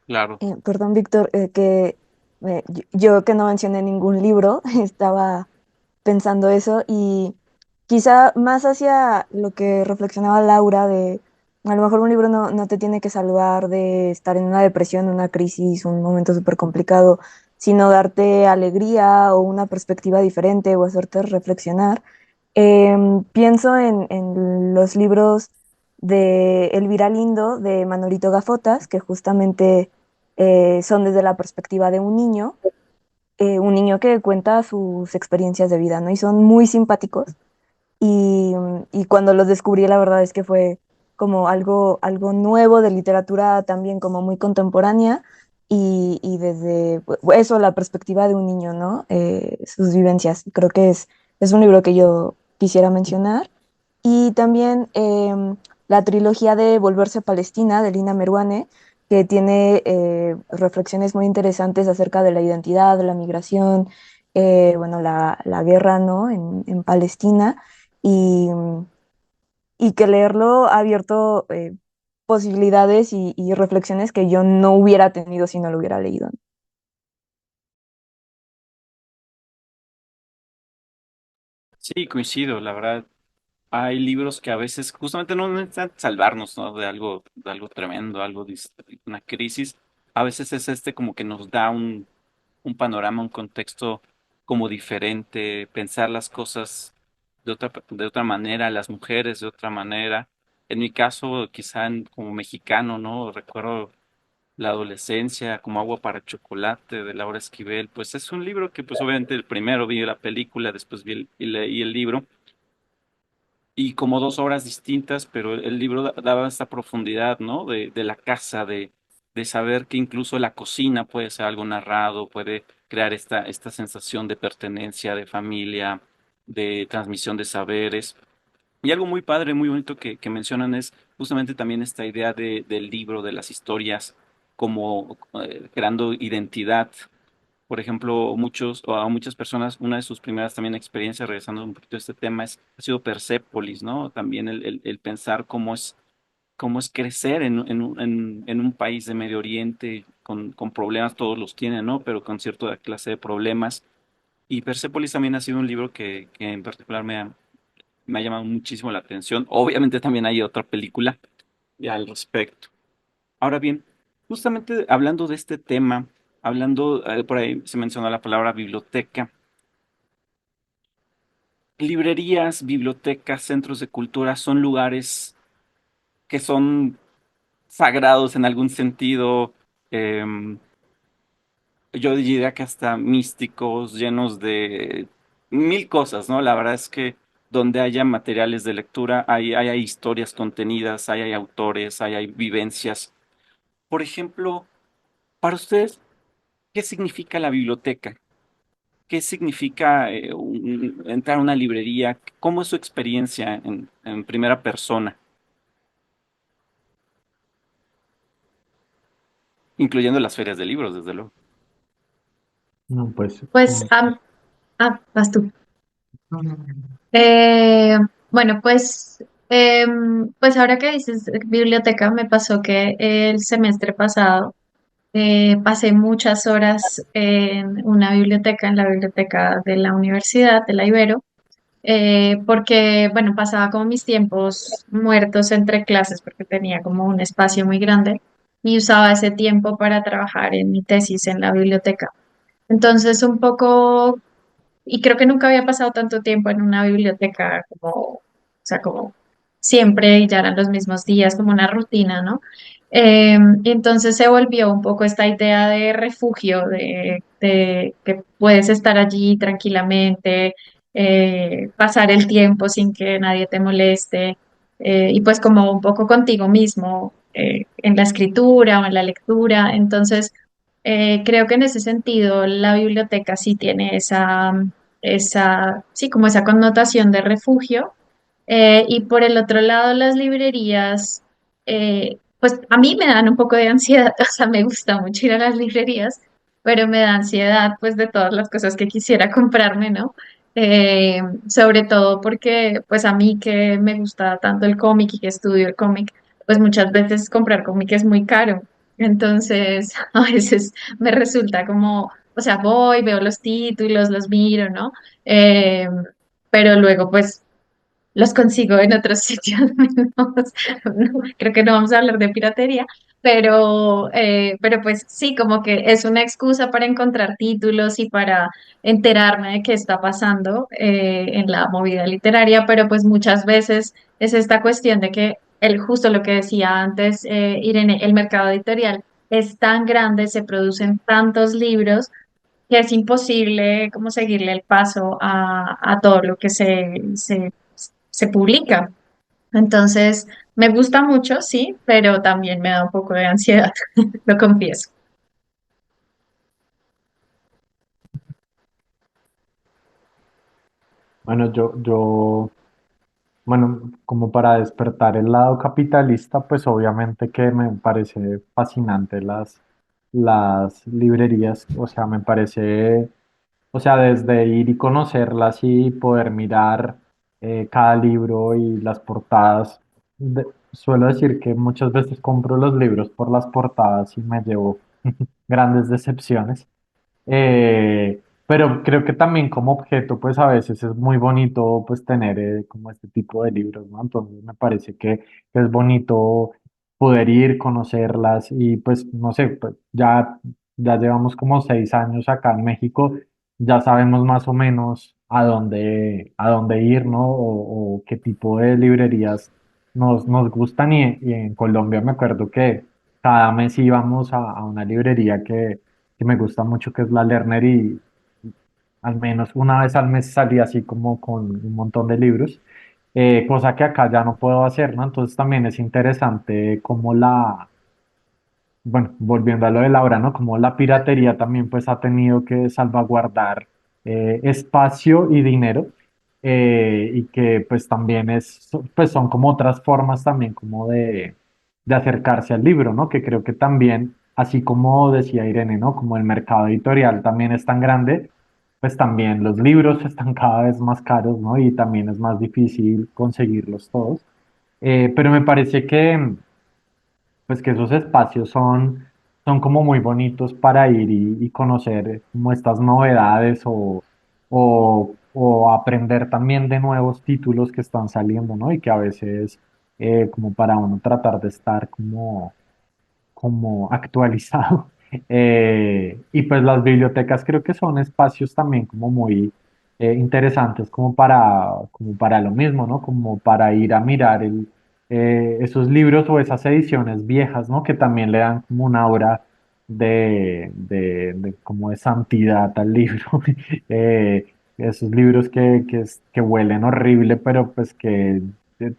Claro. Perdón, Víctor, que yo que no mencioné ningún libro, estaba pensando eso y quizá más hacia lo que reflexionaba Laura de a lo mejor un libro no te tiene que salvar de estar en una depresión, una crisis, un momento súper complicado, sino darte alegría o una perspectiva diferente o hacerte reflexionar. Pienso en los libros de Elvira Lindo, de Manolito Gafotas, que justamente son desde la perspectiva de un niño que cuenta sus experiencias de vida, ¿no? Y son muy simpáticos. Y cuando los descubrí, la verdad es que fue como algo nuevo de literatura también como muy contemporánea y desde eso, la perspectiva de un niño, ¿no? Sus vivencias. Creo que es un libro que yo quisiera mencionar. Y también la trilogía de Volverse a Palestina de Lina Meruane, que tiene reflexiones muy interesantes acerca de la identidad, de la migración, bueno, la guerra, ¿no? En Palestina y, y que leerlo ha abierto posibilidades y reflexiones que yo no hubiera tenido si no lo hubiera leído. Sí, coincido, la verdad. Hay libros que a veces justamente no necesitan salvarnos, ¿no? De algo tremendo, una crisis. A veces es este como que nos da un panorama, un contexto como diferente, pensar las cosas de otra manera, las mujeres de otra manera. En mi caso, quizá como mexicano, ¿no? Recuerdo la adolescencia, como Agua para Chocolate de Laura Esquivel. Pues es un libro que, pues obviamente, el primero vi la película, después y leí el libro y como dos obras distintas, pero el libro daba esta profundidad, ¿no? De la casa, de saber que incluso la cocina puede ser algo narrado, puede crear esta sensación de pertenencia, de familia, de transmisión de saberes. Y algo muy padre, muy bonito que mencionan es justamente también esta idea del libro, de las historias, como creando identidad. Por ejemplo, o a muchas personas, una de sus primeras también experiencias, regresando un poquito a este tema, ha sido Persépolis, ¿no? También el pensar cómo es crecer en un país de Medio Oriente con problemas, todos los tienen, ¿no? Pero con cierta clase de problemas. Y Persépolis también ha sido un libro que en particular me ha llamado muchísimo la atención. Obviamente también hay otra película ya al respecto. Ahora bien, justamente hablando de este tema, hablando, por ahí se mencionó la palabra biblioteca, librerías, bibliotecas, centros de cultura son lugares que son sagrados en algún sentido, em, yo diría que hasta místicos, llenos de mil cosas, ¿no? La verdad es que donde haya materiales de lectura, hay historias contenidas, hay autores, hay vivencias. Por ejemplo, para ustedes, ¿qué significa la biblioteca? ¿Qué significa entrar a una librería? ¿Cómo es su experiencia en primera persona, incluyendo las ferias de libros, desde luego? No, pues Pues, como, vas tú. Eh, bueno, pues ahora que dices biblioteca, me pasó que el semestre pasado pasé muchas horas en una biblioteca, en la biblioteca de la universidad, de la Ibero, porque, bueno, pasaba como mis tiempos muertos entre clases, porque tenía como un espacio muy grande y usaba ese tiempo para trabajar en mi tesis en la biblioteca. Entonces, un poco y creo que nunca había pasado tanto tiempo en una biblioteca como, o sea, como siempre y ya eran los mismos días, como una rutina, ¿no? Y entonces se volvió un poco esta idea de refugio, de que puedes estar allí tranquilamente, pasar el tiempo sin que nadie te moleste, y pues como un poco contigo mismo, en la escritura o en la lectura. Entonces, creo que en ese sentido la biblioteca sí tiene sí, como esa connotación de refugio. Y por el otro lado, las librerías, pues a mí me dan un poco de ansiedad, o sea, me gusta mucho ir a las librerías, pero me da ansiedad pues de todas las cosas que quisiera comprarme, ¿no? Sobre todo porque pues a mí que me gusta tanto el cómic y que estudio el cómic, pues muchas veces comprar cómic es muy caro. Entonces, a veces me resulta como, o sea, voy, veo los títulos, los miro, ¿no? Eh, pero luego pues los consigo en otros sitios menos. Creo que no vamos a hablar de piratería, pero pues sí, como que es una excusa para encontrar títulos y para enterarme de qué está pasando en la movida literaria, pero pues muchas veces es esta cuestión de que justo lo que decía antes, Irene, el mercado editorial es tan grande, se producen tantos libros que es imposible como seguirle el paso a todo lo que se publica. Entonces, me gusta mucho, sí, pero también me da un poco de ansiedad, lo confieso. bueno, bueno, como para despertar el lado capitalista, pues obviamente que me parece fascinante las librerías, o sea, me parece, o sea, desde ir y conocerlas y poder mirar cada libro y las portadas. Suelo decir que muchas veces compro los libros por las portadas y me llevo grandes decepciones. Pero creo que también como objeto, pues a veces es muy bonito pues tener como este tipo de libros, ¿no? Entonces me parece que es bonito poder ir, conocerlas y pues no sé, pues ya llevamos como 6 años acá en México, ya sabemos más o menos a dónde ir, ¿no? O qué tipo de librerías nos gustan y en Colombia me acuerdo que cada mes íbamos a una librería que me gusta mucho, que es la Lerner y al menos una vez al mes salía así como con un montón de libros, cosa que acá ya no puedo hacer, ¿no? Entonces también es interesante como bueno, volviendo a lo de Laura, ¿no? Como la piratería también pues ha tenido que salvaguardar espacio y dinero y que pues también pues son como otras formas también como de acercarse al libro, ¿no? Que creo que también, así como decía Irene, ¿no? Como el mercado editorial también es tan grande, pues también los libros están cada vez más caros, ¿no? Y también es más difícil conseguirlos todos. Pero me parece que pues que esos espacios son como muy bonitos para ir y conocer como estas novedades o aprender también de nuevos títulos que están saliendo, ¿no? Y que a veces como para uno tratar de estar como actualizado. Y pues las bibliotecas creo que son espacios también como muy interesantes como para lo mismo, ¿no? Como para ir a mirar esos libros o esas ediciones viejas, ¿no? Que también le dan como una aura de como de santidad al libro. Esos libros que huelen horrible, pero pues que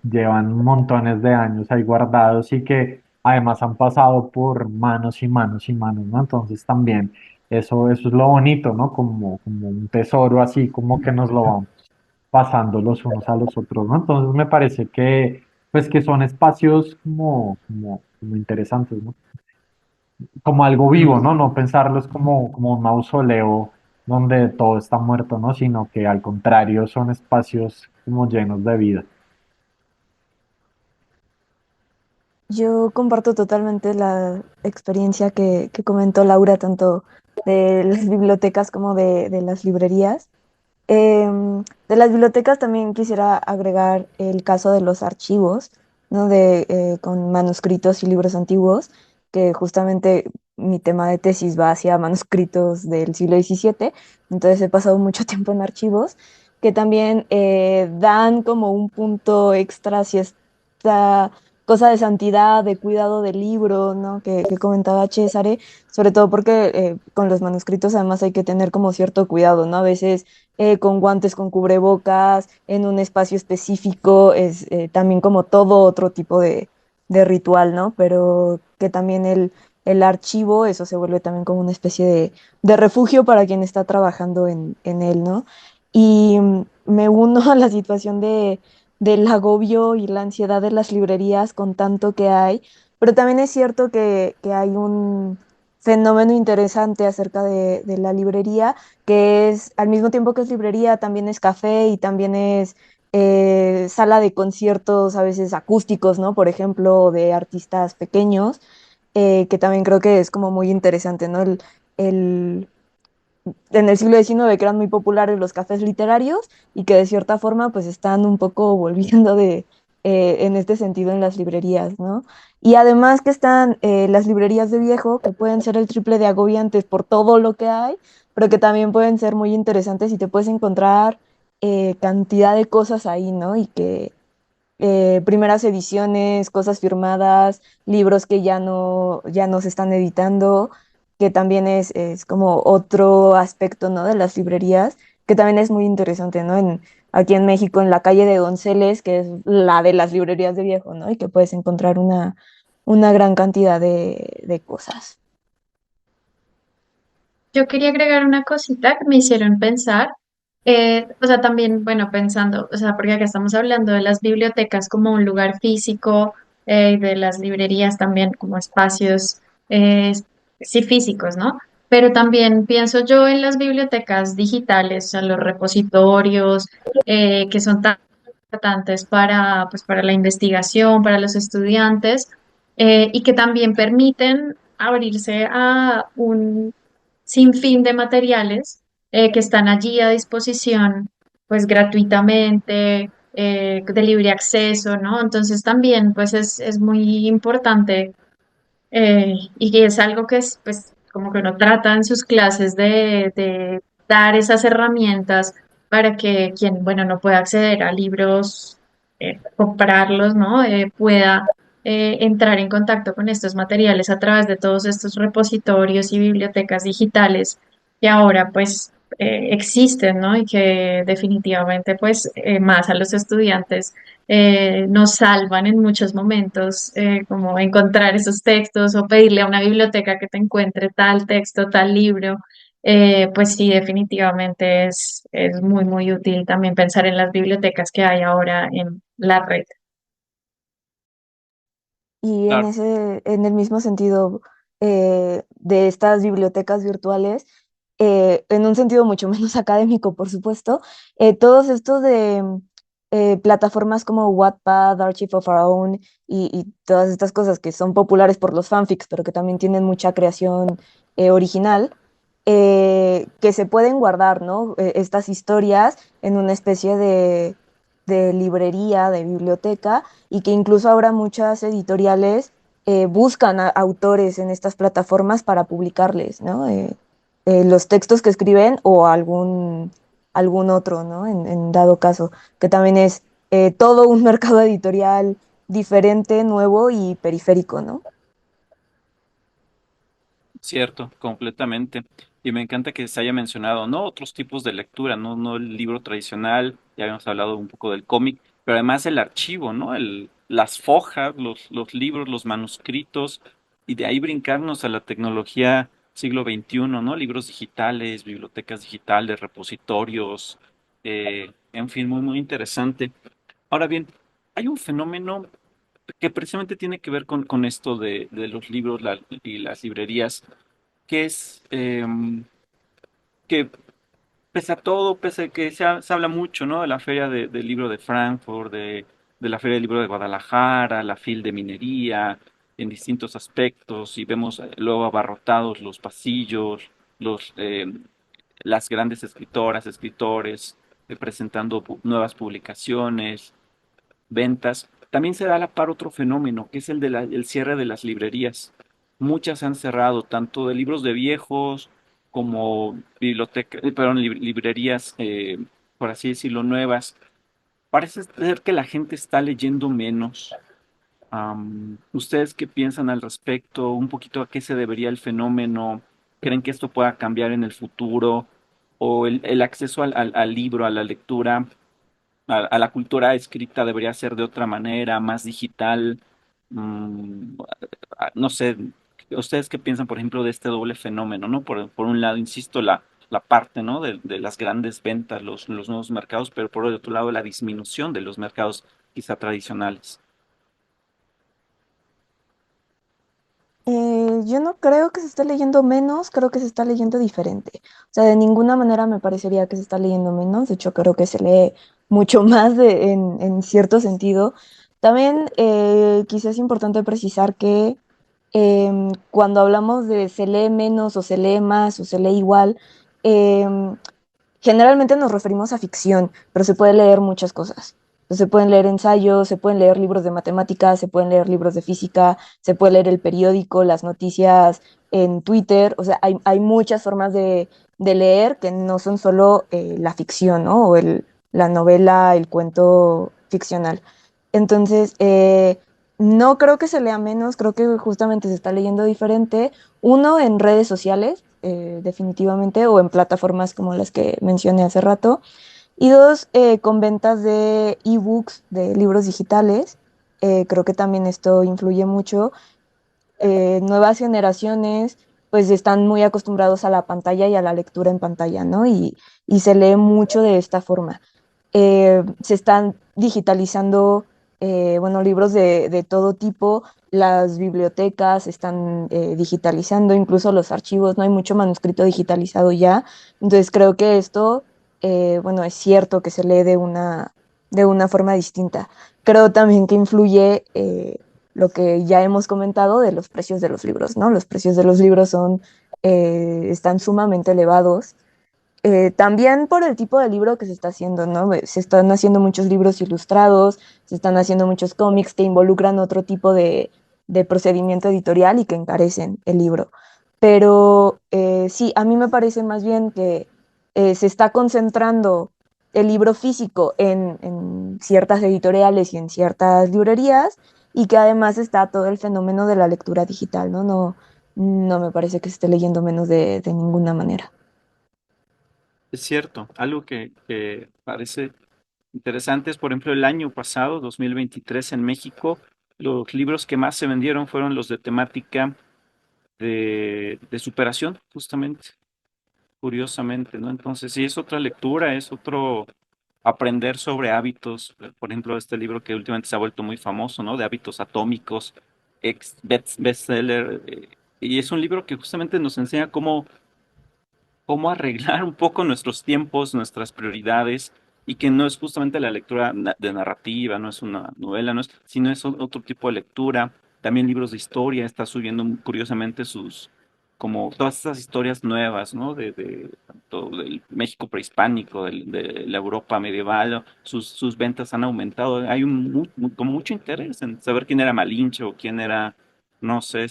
llevan montones de años ahí guardados y que además han pasado por manos y manos y manos, ¿no? Entonces también eso es lo bonito, ¿no? Como un tesoro así, como que nos lo vamos pasando los unos a los otros, ¿no? Entonces me parece pues que son espacios como interesantes, ¿no? Como algo vivo, ¿no? No pensarlos como un mausoleo donde todo está muerto, ¿no? Sino que al contrario son espacios como llenos de vida. Yo comparto totalmente la experiencia que comentó Laura, tanto de las bibliotecas como de las librerías. De las bibliotecas también quisiera agregar el caso de los archivos, ¿no? Con manuscritos y libros antiguos, que justamente mi tema de tesis va hacia manuscritos del siglo XVII, entonces he pasado mucho tiempo en archivos, que también dan como un punto extra si esta cosa de santidad, de cuidado del libro, ¿no? Que comentaba César, sobre todo porque con los manuscritos además hay que tener como cierto cuidado, ¿no? A veces con guantes, con cubrebocas, en un espacio específico, es también como todo otro tipo de ritual, ¿no? Pero que también el archivo, eso se vuelve también como una especie de refugio para quien está trabajando en él, ¿no? Y me uno a la situación del agobio y la ansiedad de las librerías con tanto que hay, pero también es cierto que hay un fenómeno interesante acerca de la librería, que es, al mismo tiempo que es librería, también es café y también es sala de conciertos, a veces acústicos, ¿no? Por ejemplo, de artistas pequeños, que también creo que es como muy interesante, ¿no? El, en el siglo XIX que eran muy populares los cafés literarios y que de cierta forma pues están un poco volviendo en este sentido en las librerías, ¿no? Y además que están las librerías de viejo, que pueden ser el triple de agobiantes por todo lo que hay, pero que también pueden ser muy interesantes y te puedes encontrar cantidad de cosas ahí, ¿no? Y que primeras ediciones, cosas firmadas, libros que ya no se están editando, que también es como otro aspecto, ¿no? De las librerías, que también es muy interesante, ¿no? Aquí en México, en la calle de Donceles, que es la de las librerías de viejo, ¿no? Y que puedes encontrar una gran cantidad de cosas. Yo quería agregar una cosita que me hicieron pensar, o sea, también, bueno, pensando, o sea, porque acá estamos hablando de las bibliotecas como un lugar físico, y de las librerías también como espacios, sí, físicos, ¿no? Pero también pienso yo en las bibliotecas digitales, o sea, los repositorios, que son tan importantes para, pues, para la investigación, para los estudiantes, y que también permiten abrirse a un sinfín de materiales, que están allí a disposición, pues gratuitamente, de libre acceso, ¿no? Entonces también, pues es muy importante y que es algo que es, pues, como que uno trata en sus clases de dar esas herramientas para que quien, bueno, no pueda acceder a libros, comprarlos, ¿no? Pueda entrar en contacto con estos materiales a través de todos estos repositorios y bibliotecas digitales que ahora, pues, existen, ¿no? Y que definitivamente, pues, más a los estudiantes nos salvan en muchos momentos, como encontrar esos textos o pedirle a una biblioteca que te encuentre tal texto, tal libro. Pues sí, definitivamente es muy, muy útil también pensar en las bibliotecas que hay ahora en la red. Y Claro, en el mismo sentido de estas bibliotecas virtuales, en un sentido mucho menos académico, por supuesto, todos estos de plataformas como Wattpad, Archive of Our Own y todas estas cosas que son populares por los fanfics, pero que también tienen mucha creación original, que se pueden guardar, ¿no? Estas historias en una especie de librería, de biblioteca y que incluso ahora muchas editoriales buscan a autores en estas plataformas para publicarles, ¿no? Los textos que escriben o algún otro, ¿no? En dado caso, que también es todo un mercado editorial diferente, nuevo y periférico, ¿no? cierto, completamente. Y me encanta que se haya mencionado, ¿no? Otros tipos de lectura, ¿no? No el libro tradicional, ya habíamos hablado un poco del cómic, pero además el archivo, ¿no? Las fojas, los libros, los manuscritos, y de ahí brincarnos a la tecnología siglo XXI, ¿no? Libros digitales, bibliotecas digitales, repositorios, en fin, muy, muy interesante. Ahora bien, hay un fenómeno que precisamente tiene que ver con esto de los libros y las librerías, que es que pese a todo, pese a que se habla mucho, ¿no? De la feria del libro de Frankfurt, de la feria del libro de Guadalajara, la FIL de minería, en distintos aspectos, y vemos luego abarrotados los pasillos, los, las grandes escritoras, escritores, presentando nuevas publicaciones, ventas. También se da a la par otro fenómeno, que es el cierre de las librerías. Muchas han cerrado, tanto de libros de viejos como perdón, librerías, por así decirlo, nuevas. Parece ser que la gente está leyendo menos. ¿Ustedes qué piensan al respecto? Un poquito a qué se debería el fenómeno. ¿Creen que esto pueda cambiar en el futuro? ¿O el acceso al libro, a la lectura, a la cultura escrita debería ser de otra manera, más digital? Mm, no sé, ¿ustedes qué piensan, por ejemplo, de este doble fenómeno, ¿no? Por un lado, insisto, la parte, ¿no? De las grandes ventas, los nuevos mercados, pero por el otro lado, la disminución de los mercados quizá tradicionales. Yo no creo que se esté leyendo menos, creo que se está leyendo diferente. O sea, de ninguna manera me parecería que se está leyendo menos, de hecho creo que se lee mucho más en cierto sentido. También quizás es importante precisar que cuando hablamos de se lee menos o se lee más o se lee igual, em, generalmente nos referimos a ficción, pero se puede leer muchas cosas. Se pueden leer ensayos, se pueden leer libros de matemáticas, se pueden leer libros de física, se puede leer el periódico, las noticias en Twitter. O sea, hay muchas formas de leer que no son solo la ficción, ¿no? O la novela, el cuento ficcional. Entonces, no creo que se lea menos, creo que justamente se está leyendo diferente. Uno, en redes sociales, definitivamente, o en plataformas como las que mencioné hace rato. Y dos, con ventas de ebooks, de libros digitales. Creo que también esto influye mucho. Nuevas generaciones pues están muy acostumbrados a la pantalla y a la lectura en pantalla, ¿no? Y se lee mucho de esta forma. Se están digitalizando, bueno, libros de todo tipo, las bibliotecas se están digitalizando, incluso los archivos, no hay mucho manuscrito digitalizado ya, entonces creo que esto, bueno, es cierto que se lee de una forma distinta. Creo también que influye lo que ya hemos comentado de los precios de los libros, ¿no? Los precios de los libros están sumamente elevados también por el tipo de libro que se está haciendo, ¿no? Se están haciendo muchos libros ilustrados, se están haciendo muchos cómics que involucran otro tipo de procedimiento editorial y que encarecen el libro. Pero sí, a mí me parece más bien que se está concentrando el libro físico en ciertas editoriales y en ciertas librerías y que además está todo el fenómeno de la lectura digital, ¿no? No me parece que se esté leyendo menos de ninguna manera. Es cierto, algo que parece interesante es, por ejemplo, el año pasado, 2023, en México, los libros que más se vendieron fueron los de temática de superación, justamente, curiosamente, ¿no? Entonces, sí, es otra lectura, es otro aprender sobre hábitos. Por ejemplo, este libro que últimamente se ha vuelto muy famoso, ¿no? De hábitos atómicos, bestseller, y es un libro que justamente nos enseña cómo arreglar un poco nuestros tiempos, nuestras prioridades, y que no es justamente la lectura de narrativa, no es una novela, no es, sino es otro tipo de lectura. También libros de historia, está subiendo curiosamente como todas estas historias nuevas, ¿no? De tanto del México prehispánico, de la Europa medieval, sus ventas han aumentado. Hay como mucho interés en saber quién era Malinche o quién era, no sé,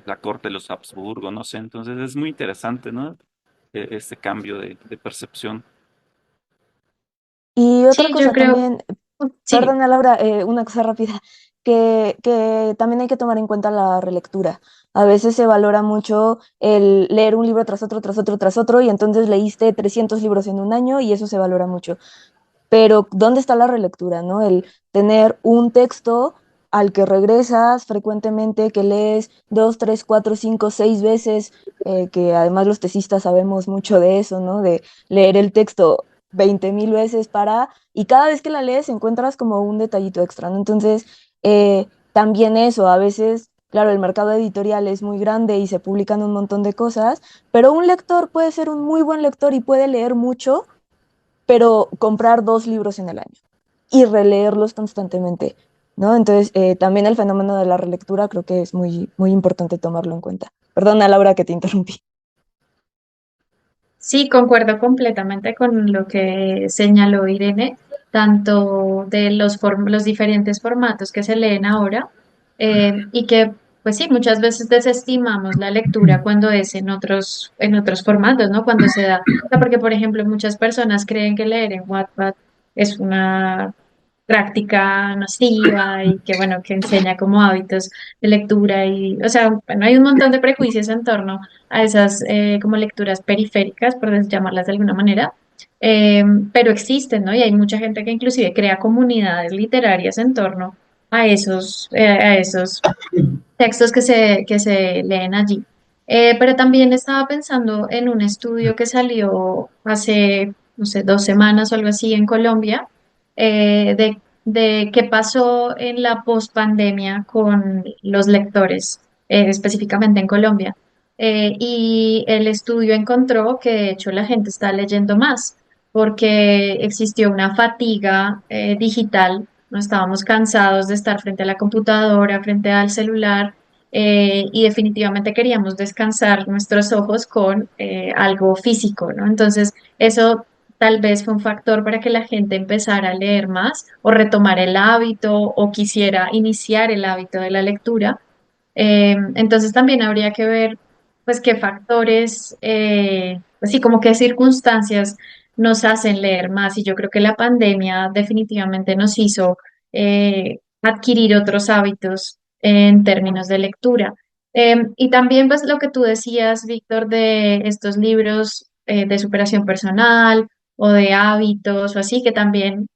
la corte de los Habsburgo, no sé. Entonces es muy interesante, ¿no? Este cambio de percepción. Y otra Sí, yo cosa creo, también, sí, perdona Laura, una cosa rápida, que también hay que tomar en cuenta la relectura. A veces se valora mucho el leer un libro tras otro, tras otro, tras otro, y entonces leíste 300 libros en un año y eso se valora mucho. Pero ¿dónde está la relectura, no? El tener un texto al que regresas frecuentemente, que lees dos, tres, cuatro, cinco, seis veces, que además los tesistas sabemos mucho de eso, ¿no? De leer el texto 20.000 veces y cada vez que la lees encuentras como un detallito extra, ¿no? Entonces, también eso, a veces, claro, el mercado editorial es muy grande y se publican un montón de cosas, pero un lector puede ser un muy buen lector y puede leer mucho pero comprar 2 libros en el año y releerlos constantemente, ¿no? Entonces, también el fenómeno de la relectura creo que es muy, muy importante tomarlo en cuenta. Perdona, Laura, que te interrumpí. sí, concuerdo completamente con lo que señaló Irene, tanto de los diferentes formatos que se leen ahora, y que, pues sí, muchas veces desestimamos la lectura cuando es en otros formatos, ¿no? Cuando se da, o sea, porque, por ejemplo, muchas personas creen que leer en Wattpad es una práctica nociva y que, bueno, que enseña como hábitos de lectura y, o sea, bueno, hay un montón de prejuicios en torno a esas como lecturas periféricas, por llamarlas de alguna manera, eh, pero existen, ¿no? Y hay mucha gente que inclusive crea comunidades literarias en torno a esos textos que se leen allí. Pero también estaba pensando en un estudio que salió hace, no sé, 2 semanas o algo así en Colombia, de qué pasó en la pospandemia con los lectores, específicamente en Colombia. Y el estudio encontró que de hecho la gente está leyendo más porque existió una fatiga digital, no estábamos cansados de estar frente a la computadora, frente al celular, y definitivamente queríamos descansar nuestros ojos con algo físico, ¿no? Entonces, eso tal vez fue un factor para que la gente empezara a leer más o retomar el hábito o quisiera iniciar el hábito de la lectura. Entonces también habría que ver, pues, qué factores, así como qué circunstancias nos hacen leer más. Y yo creo que la pandemia definitivamente nos hizo adquirir otros hábitos en términos de lectura. Y también, pues, lo que tú decías, Víctor, de estos libros de superación personal o de hábitos o así, que también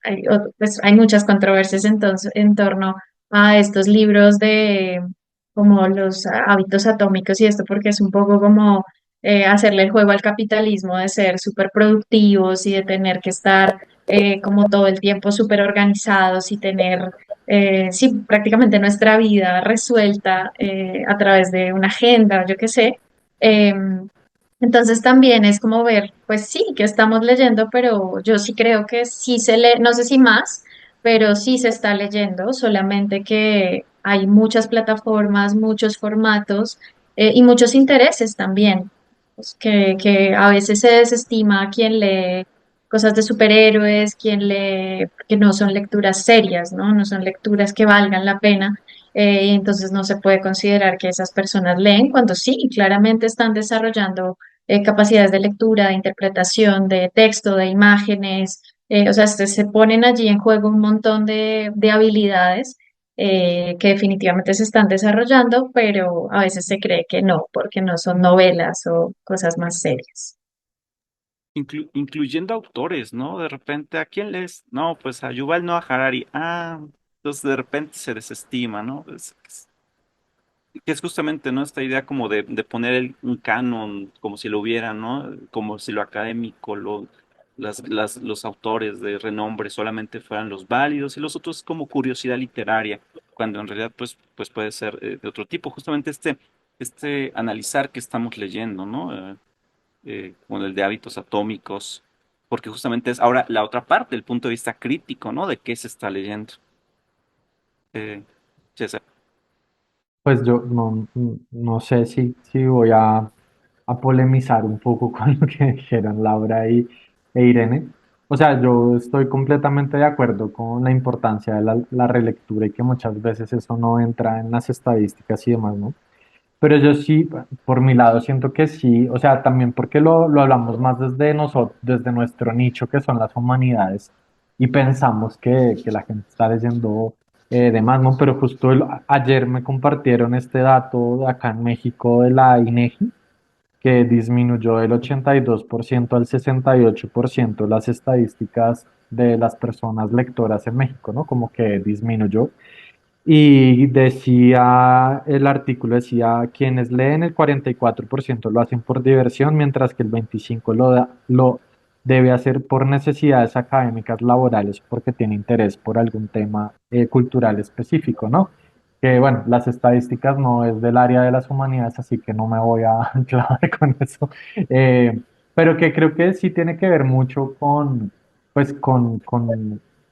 pues, hay muchas controversias entonces, en torno a estos libros de como los hábitos atómicos y esto, porque es un poco como hacerle el juego al capitalismo de ser súper productivos y de tener que estar como todo el tiempo súper organizados y tener, sí, prácticamente nuestra vida resuelta a través de una agenda, yo qué sé. Em, entonces también es como ver, pues sí, que estamos leyendo, pero yo sí creo que sí se lee, no sé si más, pero sí se está leyendo, solamente que hay muchas plataformas, muchos formatos y muchos intereses también. pues, que a veces se desestima a quien lee cosas de superhéroes, quien lee, que no son lecturas serias, ¿no? No son lecturas que valgan la pena. Y entonces no se puede considerar que esas personas leen cuando sí, claramente están desarrollando capacidades de lectura, de interpretación, de texto, de imágenes. O sea, se ponen allí en juego un montón de habilidades que definitivamente se están desarrollando, pero a veces se cree que no, porque no son novelas o cosas más serias. Incluyendo autores, ¿no? De repente, ¿a quién lees? No, pues a Yuval Noah Harari. Ah, entonces de repente se desestima, ¿no? Que es justamente, ¿no? Esta idea como de poner un canon como si lo hubiera, ¿no? Como si lo académico, los autores de renombre solamente fueran los válidos y los otros como curiosidad literaria, cuando en realidad pues puede ser de otro tipo. Justamente este analizar qué estamos leyendo, ¿no? Como el de hábitos atómicos, porque justamente es ahora la otra parte, el punto de vista crítico, ¿no? De qué se está leyendo. Eh, César. Pues yo no sé si voy a polemizar un poco con lo que dijeron Laura e Irene. O sea, yo estoy completamente de acuerdo con la importancia de la relectura y que muchas veces eso no entra en las estadísticas y demás, ¿no? Pero yo sí, por mi lado, siento que sí, o sea, también porque lo hablamos más desde nosotros, desde nuestro nicho que son las humanidades, y pensamos que la gente está leyendo de más, ¿no? Pero justo ayer me compartieron este dato de acá en México de la INEGI, que disminuyó del 82% al 68% las estadísticas de las personas lectoras en México, ¿no? Como que disminuyó. Y decía, el artículo decía, quienes leen el 44% lo hacen por diversión, mientras que el 25% lo debe hacer por necesidades académicas, laborales, porque tiene interés por algún tema cultural específico, ¿no? Que bueno, las estadísticas no es del área de las humanidades, así que no me voy a clavar con eso. Eh, pero que creo que sí tiene que ver mucho pues con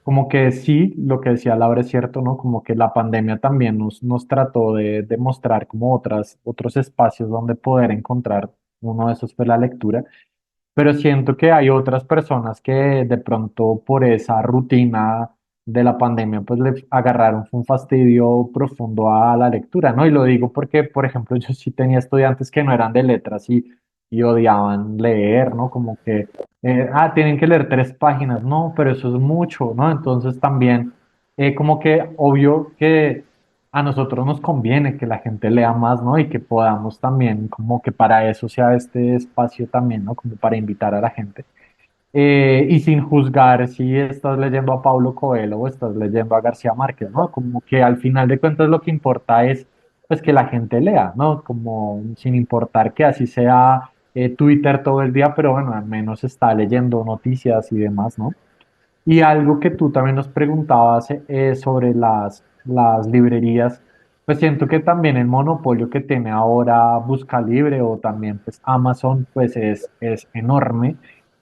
como que sí, lo que decía Laura es cierto, ¿no? Como que la pandemia también nos trató de mostrar como otros espacios donde poder encontrar. Uno de esos fue la lectura, pero siento que hay otras personas que de pronto por esa rutina de la pandemia pues le agarraron un fastidio profundo a la lectura, ¿no? Y lo digo porque, por ejemplo, yo sí tenía estudiantes que no eran de letras y odiaban leer, ¿no? Como que, tienen que leer 3 páginas, no, pero eso es mucho, ¿no? Entonces también, como que obvio que a nosotros nos conviene que la gente lea más, ¿no? Y que podamos también, como que para eso sea este espacio también, ¿no? Como para invitar a la gente. Y sin juzgar si estás leyendo a Paulo Coelho o estás leyendo a García Márquez, ¿no? Como que al final de cuentas lo que importa es, pues, que la gente lea, ¿no? Como sin importar que así sea Twitter todo el día, pero bueno, al menos está leyendo noticias y demás, ¿no? Y algo que tú también nos preguntabas sobre las librerías, pues siento que también el monopolio que tiene ahora Buscalibre o también pues Amazon pues es enorme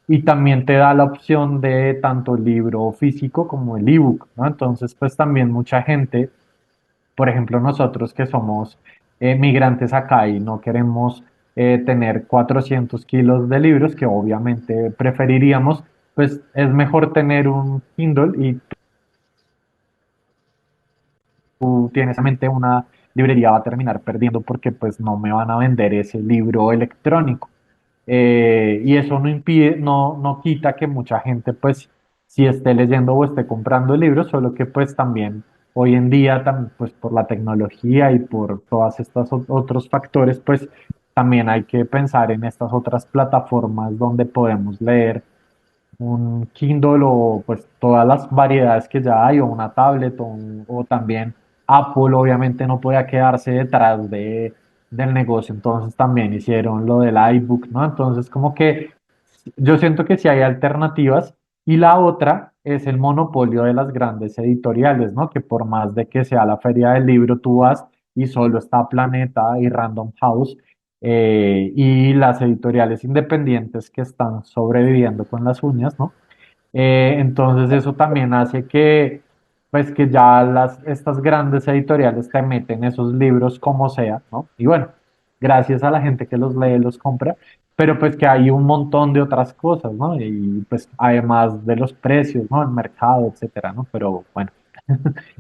y también te da la opción de tanto el libro físico como el ebook, ¿no? Entonces pues también mucha gente, por ejemplo nosotros que somos migrantes acá y no queremos tener 400 kilos de libros, que obviamente preferiríamos, pues es mejor tener un Kindle y tú tienes en mente una librería va a terminar perdiendo porque pues no me van a vender ese libro electrónico. Y eso no impide, no quita que mucha gente pues si esté leyendo o esté comprando el libro, solo que pues también hoy en día pues por la tecnología y por todas estas otros factores pues también hay que pensar en estas otras plataformas donde podemos leer un Kindle o pues todas las variedades que ya hay, o una tablet, o también Apple obviamente no podía quedarse detrás del negocio, entonces también hicieron lo del iBook, ¿no? Entonces como que yo siento que sí hay alternativas y la otra es el monopolio de las grandes editoriales, ¿no? Que por más de que sea la feria del libro, tú vas y solo está Planeta y Random House y las editoriales independientes que están sobreviviendo con las uñas, ¿no? Entonces eso también hace que, pues que ya estas grandes editoriales te meten esos libros como sea, ¿no? Y bueno, gracias a la gente que los lee, los compra, pero pues que hay un montón de otras cosas, ¿no? Y pues además de los precios, ¿no? El mercado, etcétera, ¿no? Pero bueno,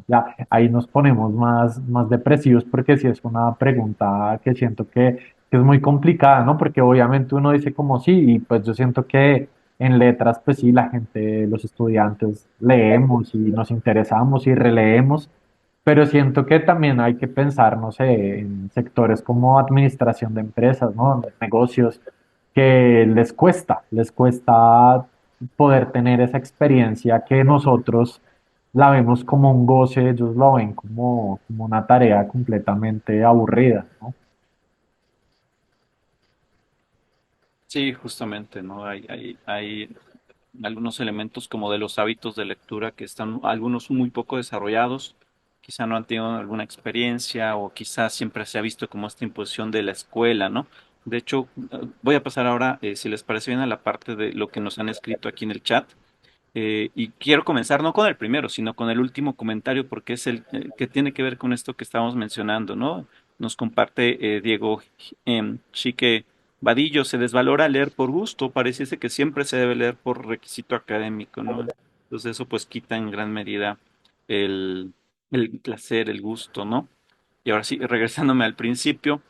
ya ahí nos ponemos más depresivos porque sí es una pregunta que siento que es muy complicada, ¿no? Porque obviamente uno dice como sí, y pues yo siento que en letras, pues sí, la gente, los estudiantes leemos y nos interesamos y releemos, pero siento que también hay que pensar, no sé, en sectores como administración de empresas, ¿no? De negocios, que les cuesta poder tener esa experiencia que nosotros la vemos como un goce, ellos lo ven como una tarea completamente aburrida, ¿no? Sí, justamente, ¿no? Hay algunos elementos como de los hábitos de lectura que están algunos muy poco desarrollados, quizá no han tenido alguna experiencia o quizás siempre se ha visto como esta imposición de la escuela, ¿no? De hecho, voy a pasar ahora, si les parece bien, a la parte de lo que nos han escrito aquí en el chat. Y quiero comenzar no con el primero, sino con el último comentario, porque es el que tiene que ver con esto que estábamos mencionando, ¿no? Nos comparte Diego Chique Vadillo, se desvalora leer por gusto, pareciese que siempre se debe leer por requisito académico, ¿no? Entonces eso pues quita en gran medida el, el placer, el gusto, ¿no? Y ahora sí, regresándome al principio,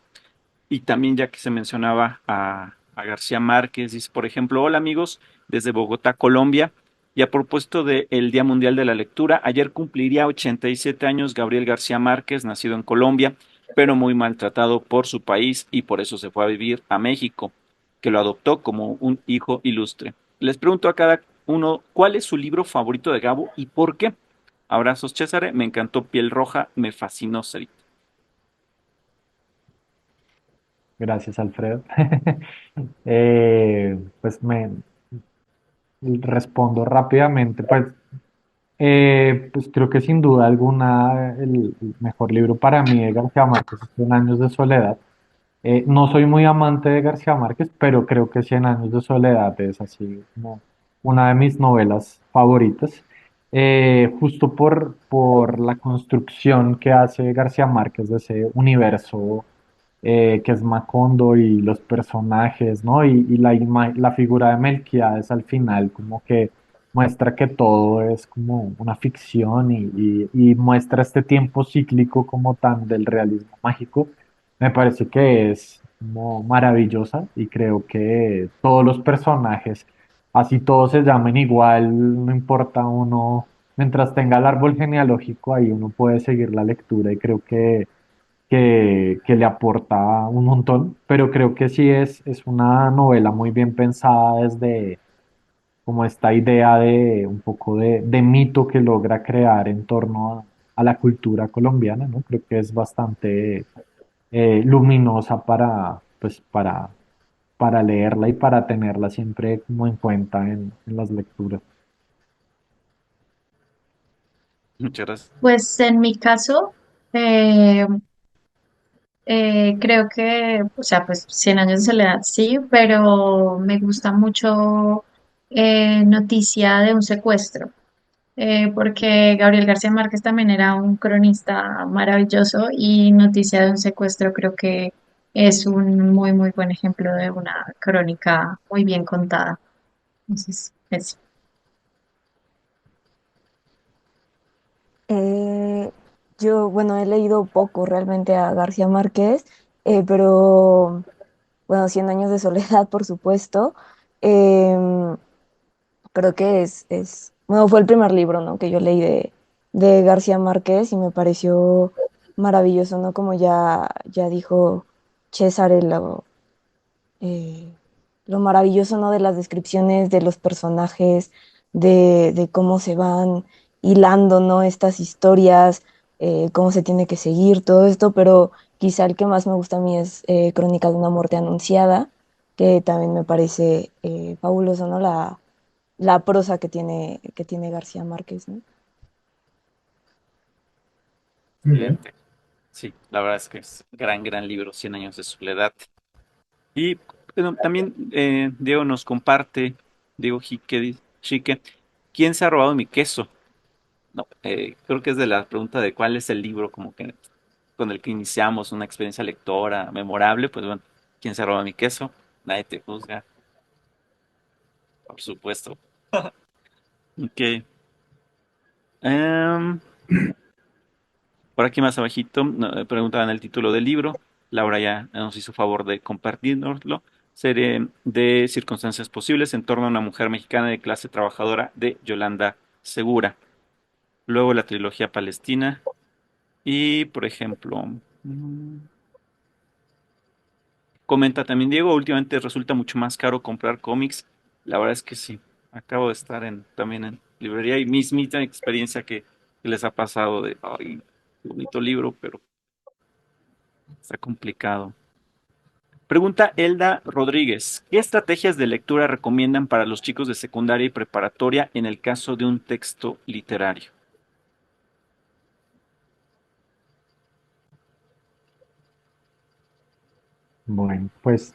y también ya que se mencionaba a García Márquez, dice, por ejemplo, hola amigos, desde Bogotá, Colombia, y a propósito del Día Mundial de la Lectura, ayer cumpliría 87 años Gabriel García Márquez, nacido en Colombia, pero muy maltratado por su país y por eso se fue a vivir a México, que lo adoptó como un hijo ilustre. Les pregunto a cada uno, ¿cuál es su libro favorito de Gabo y por qué? Abrazos, César, me encantó Piel Roja, me fascinó Sarita. Gracias, Alfredo. Pues me respondo rápidamente, pues creo que sin duda alguna el mejor libro para mí de García Márquez es Cien años de soledad. No soy muy amante de García Márquez, pero creo que Cien años de soledad es así como una de mis novelas favoritas, justo por la construcción que hace García Márquez de ese universo que es Macondo y los personajes, ¿no? Y la figura de Melquiades al final como que muestra que todo es como una ficción y muestra este tiempo cíclico como tan del realismo mágico. Me parece que es como maravillosa y creo que todos los personajes, así todos se llamen igual, no importa uno, mientras tenga el árbol genealógico ahí uno puede seguir la lectura y creo que le aporta un montón, pero creo que sí es una novela muy bien pensada desde como esta idea de un poco de mito que logra crear en torno a la cultura colombiana, ¿no? Creo que es bastante luminosa pues, para leerla y para tenerla siempre como en cuenta en las lecturas. Muchas gracias. Pues en mi caso, eh, creo que, o sea, pues Cien años de soledad sí, pero me gusta mucho Noticia de un secuestro, porque Gabriel García Márquez también era un cronista maravilloso y Noticia de un secuestro creo que es un muy, muy buen ejemplo de una crónica muy bien contada. Entonces, eso. Eh, yo, bueno, he leído poco realmente a García Márquez, pero bueno, Cien años de soledad, por supuesto. Em, Creo que bueno, fue el primer libro, ¿no? Que yo leí de García Márquez y me pareció maravilloso, ¿no? Como ya dijo César, eh, lo maravilloso, ¿no? De las descripciones de los personajes, de cómo se van hilando, ¿no? Estas historias, cómo se tiene que seguir todo esto, pero quizá el que más me gusta a mí es Crónica de una muerte anunciada, que también me parece fabuloso, ¿no? La prosa que tiene García Márquez, ¿no? Excelente. Sí, la verdad es que es gran libro, Cien años de soledad. Y bueno, también Diego nos comparte, Diego Chique, ¿quién se ha robado mi queso? No, creo que es de la pregunta de cuál es el libro como que con el que iniciamos una experiencia lectora memorable, pues bueno, ¿quién se ha robado mi queso? nadie te juzga, por supuesto. Ok. Em, por aquí más abajito preguntaban el título del libro. Laura ya nos hizo favor de compartirnoslo. Serie de circunstancias posibles en torno a una mujer mexicana de clase trabajadora de Yolanda Segura. Luego la trilogía palestina. Y, por ejemplo, mm, comenta también Diego, últimamente resulta mucho más caro comprar cómics. La verdad es que sí. Acabo de estar también en librería y mismita experiencia que les ha pasado de, ay, qué bonito libro, pero está complicado. Pregunta Elda Rodríguez, ¿qué estrategias de lectura recomiendan para los chicos de secundaria y preparatoria en el caso de un texto literario? Bueno, pues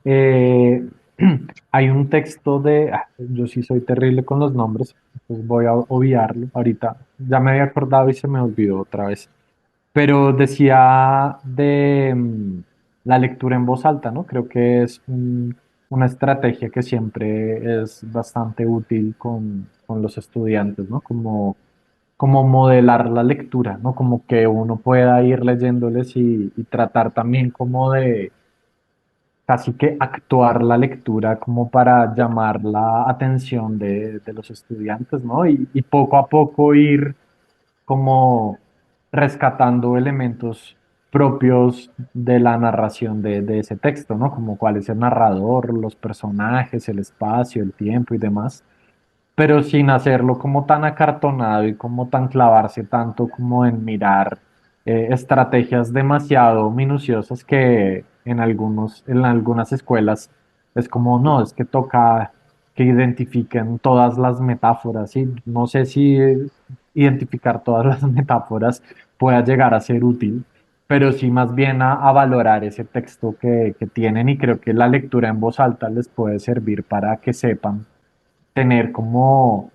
eh, hay un texto yo sí soy terrible con los nombres, pues voy a obviarlo ahorita. Ya me había acordado y se me olvidó otra vez. Pero decía de la lectura en voz alta, ¿no? Creo que es una estrategia que siempre es bastante útil con los estudiantes, ¿no? Como modelar la lectura, ¿no? Como que uno pueda ir leyéndoles y tratar también como de casi que actuar la lectura como para llamar la atención de los estudiantes, ¿no? Y poco a poco ir como rescatando elementos propios de la narración de ese texto, ¿no? Como cuál es el narrador, los personajes, el espacio, el tiempo y demás, pero sin hacerlo como tan acartonado y como tan clavarse tanto como en mirar estrategias demasiado minuciosas que en algunas escuelas es como, no, es que toca que identifiquen todas las metáforas y no sé si identificar todas las metáforas pueda llegar a ser útil, pero sí más bien a valorar ese texto que tienen y creo que la lectura en voz alta les puede servir para que sepan tener como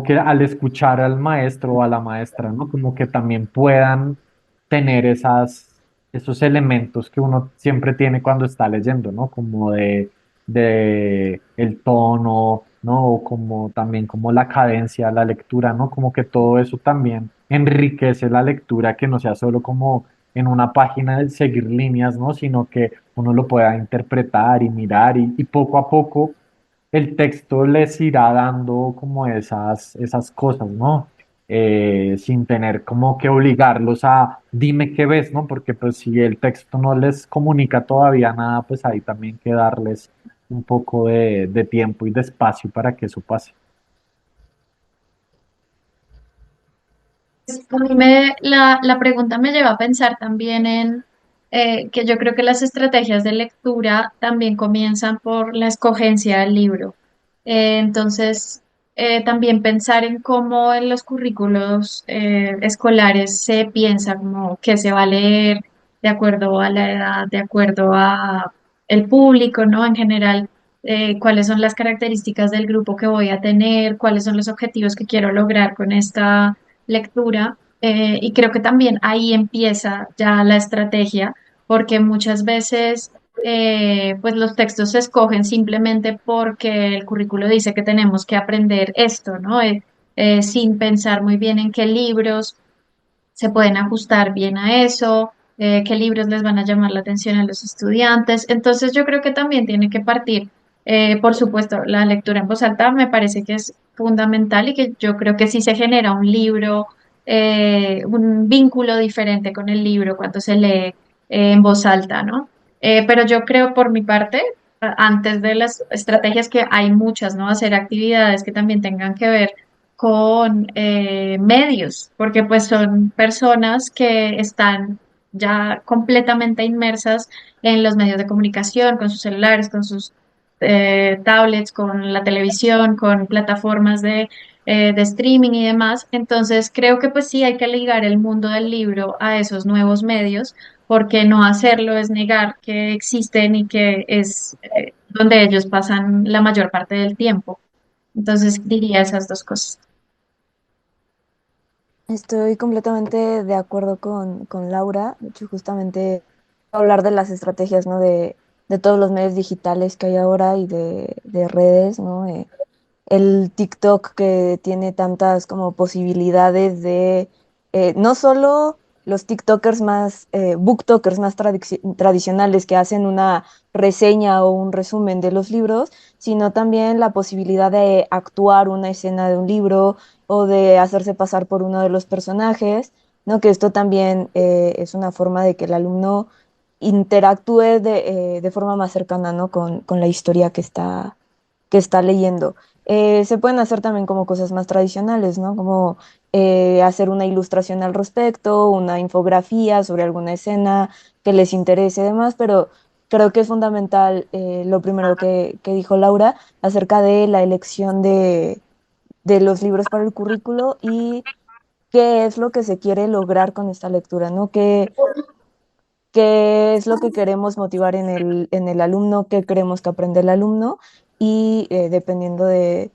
que al escuchar al maestro o a la maestra, ¿no? Como que también puedan tener esos elementos que uno siempre tiene cuando está leyendo, ¿no? Como de el tono, ¿no? O como también como la cadencia, la lectura, ¿no? Como que todo eso también enriquece la lectura, que no sea solo como en una página de seguir líneas, ¿no? Sino que uno lo pueda interpretar y mirar y poco a poco el texto les irá dando como esas cosas, ¿no? Sin tener como que obligarlos a dime qué ves, ¿no? Porque pues si el texto no les comunica todavía nada, pues ahí también que darles un poco de tiempo y de espacio para que eso pase. A mí la pregunta me lleva a pensar también en que yo creo que las estrategias de lectura también comienzan por la escogencia del libro. Entonces, también pensar en cómo en los currículos escolares se piensa como que se va a leer de acuerdo a la edad, de acuerdo a el público, ¿no? En general, cuáles son las características del grupo que voy a tener, cuáles son los objetivos que quiero lograr con esta lectura. Y creo que también ahí empieza ya la estrategia, porque muchas veces pues los textos se escogen simplemente porque el currículo dice que tenemos que aprender esto, ¿no? Sin pensar muy bien en qué libros se pueden ajustar bien a eso, qué libros les van a llamar la atención a los estudiantes. Entonces yo creo que también tiene que partir, por supuesto, la lectura en voz alta me parece que es fundamental y que yo creo que sí se genera un libro, un vínculo diferente con el libro cuando se lee en voz alta, ¿no? Pero yo creo por mi parte, antes de las estrategias que hay muchas, ¿no? Hacer actividades que también tengan que ver con medios, porque pues son personas que están ya completamente inmersas en los medios de comunicación, con sus celulares, con sus tablets, con la televisión, con plataformas de streaming y demás. Entonces creo que pues sí hay que ligar el mundo del libro a esos nuevos medios, porque no hacerlo es negar que existen y que es donde ellos pasan la mayor parte del tiempo. Entonces diría esas dos cosas. Estoy completamente de acuerdo con Laura. De hecho, justamente hablar de las estrategias, ¿no? de todos los medios digitales que hay ahora y de redes, ¿no? El TikTok que tiene tantas como posibilidades de, no solo los TikTokers más, booktokers más tradicionales que hacen una reseña o un resumen de los libros, sino también la posibilidad de actuar una escena de un libro o de hacerse pasar por uno de los personajes, ¿no? Que esto también es una forma de que el alumno interactúe de forma más cercana, ¿no? Con la historia que está leyendo. Se pueden hacer también como cosas más tradicionales, ¿no? Como hacer una ilustración al respecto, una infografía sobre alguna escena que les interese y demás, pero creo que es fundamental lo primero que dijo Laura acerca de la elección de los libros para el currículo y qué es lo que se quiere lograr con esta lectura, ¿no? Qué es lo que queremos motivar en el alumno, qué queremos que aprenda el alumno y dependiendo de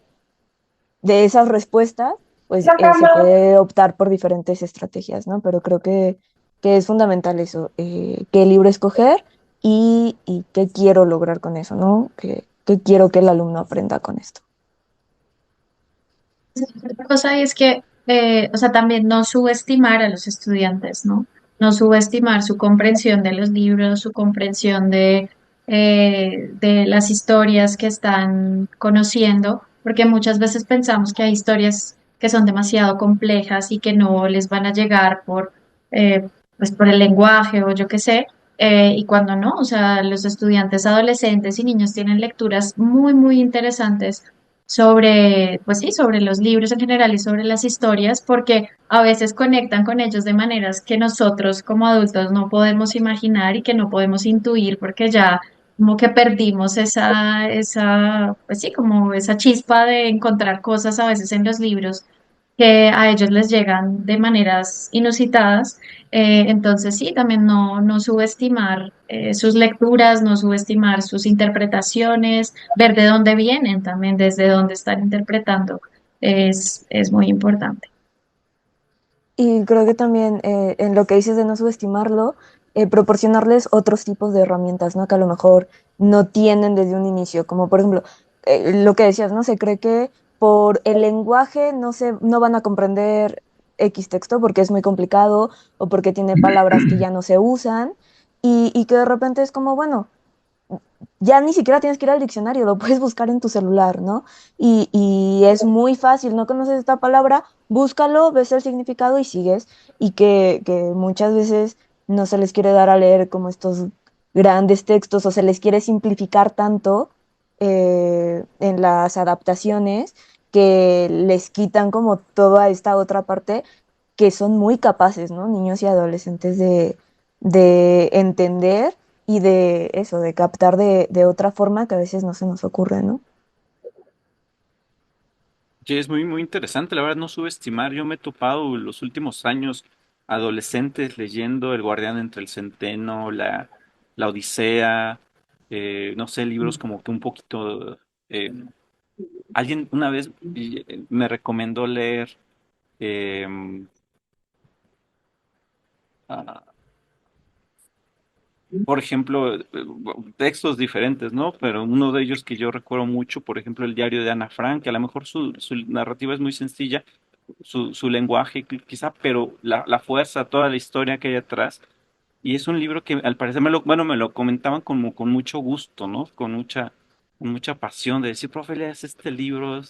esas respuestas, pues se puede optar por diferentes estrategias, ¿no? Pero creo que es fundamental eso, qué libro escoger y qué quiero lograr con eso, ¿no? Qué quiero que el alumno aprenda con esto. Otra cosa es que, o sea, también no subestimar a los estudiantes, ¿no? No subestimar su comprensión de los libros, su comprensión de las historias que están conociendo, porque muchas veces pensamos que hay historias que son demasiado complejas y que no les van a llegar eh, pues por el lenguaje o yo qué sé, y cuando no, o sea, los estudiantes adolescentes y niños tienen lecturas muy, muy interesantes sobre, pues sí, sobre los libros en general y sobre las historias, porque a veces conectan con ellos de maneras que nosotros como adultos no podemos imaginar y que no podemos intuir, porque ya como que perdimos pues sí, como esa chispa de encontrar cosas a veces en los libros que a ellos les llegan de maneras inusitadas. Entonces sí, también no subestimar sus lecturas, no subestimar sus interpretaciones, ver de dónde vienen también, desde dónde están interpretando, es muy importante. Y creo que también en lo que dices de no subestimarlo, proporcionarles otros tipos de herramientas, ¿no? Que a lo mejor no tienen desde un inicio, como por ejemplo, lo que decías, ¿no? Se cree que por el lenguaje no van a comprender X texto porque es muy complicado o porque tiene palabras que ya no se usan y que de repente es como, bueno, ya ni siquiera tienes que ir al diccionario, lo puedes buscar en tu celular, ¿no? Y es muy fácil, no conoces esta palabra, búscalo, ves el significado y sigues. Y que muchas veces no se les quiere dar a leer como estos grandes textos o se les quiere simplificar tanto en las adaptaciones que les quitan como toda esta otra parte que son muy capaces, ¿no? Niños y adolescentes de entender y de eso, de captar de otra forma que a veces no se nos ocurre, ¿no? Sí, es muy, muy interesante, la verdad, no subestimar. Yo me he topado en los últimos años adolescentes leyendo El Guardián entre el Centeno, la Odisea, no sé, libros como que un poquito... eh, alguien una vez me recomendó leer eh, ah, por ejemplo, textos diferentes, ¿no? Pero uno de ellos que yo recuerdo mucho, por ejemplo, el diario de Ana Frank, que a lo mejor su narrativa es muy sencilla, su lenguaje quizá, pero la fuerza, toda la historia que hay atrás. Y es un libro que al parecer bueno, me lo comentaban como con mucho gusto, ¿no? Con mucha pasión de decir, profe, leas este libro,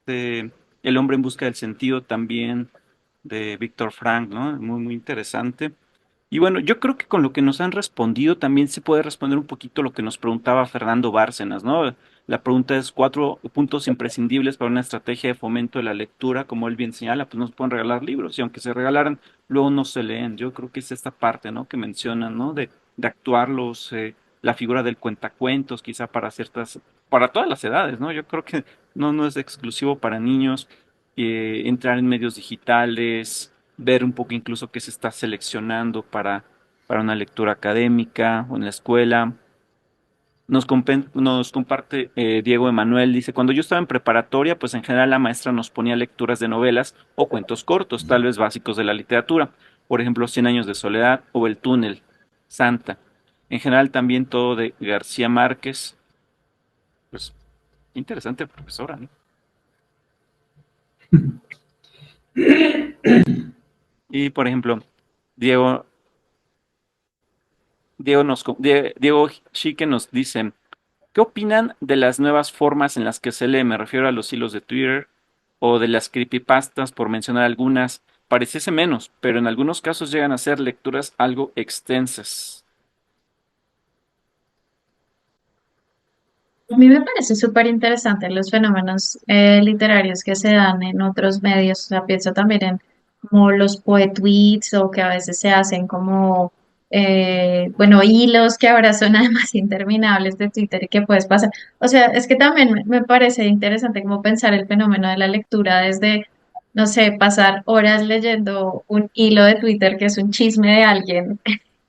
El hombre en busca del sentido también, de Víctor Frank, ¿no? Muy, muy interesante. Y bueno, yo creo que con lo que nos han respondido también se puede responder un poquito lo que nos preguntaba Fernando Bárcenas, ¿no? La pregunta es 4 puntos imprescindibles para una estrategia de fomento de la lectura, como él bien señala, pues nos pueden regalar libros y aunque se regalaran, luego no se leen. Yo creo que es esta parte, ¿no? Que mencionan, ¿no? De actuarlos, la figura del cuentacuentos, quizá para todas las edades, ¿no? Yo creo que no es exclusivo para niños, entrar en medios digitales, ver un poco incluso qué se está seleccionando para una lectura académica o en la escuela. Nos comparte Diego Emanuel, dice, cuando yo estaba en preparatoria, pues en general la maestra nos ponía lecturas de novelas o cuentos cortos, tal vez básicos de la literatura, por ejemplo, Cien años de soledad o El túnel, Santa. En general también todo de García Márquez. Pues interesante profesora, ¿no? Y por ejemplo, Diego, Diego Chique nos dice, ¿qué opinan de las nuevas formas en las que se lee? Me refiero a los hilos de Twitter o de las creepypastas, por mencionar algunas. Pareciese menos, pero en algunos casos llegan a ser lecturas algo extensas. A mí me parece súper interesante los fenómenos literarios que se dan en otros medios. O sea, pienso también en como los poetweets o que a veces se hacen como, bueno, hilos que ahora son además interminables de Twitter y que puedes pasar. O sea, es que también me parece interesante como pensar el fenómeno de la lectura desde, no sé, pasar horas leyendo un hilo de Twitter que es un chisme de alguien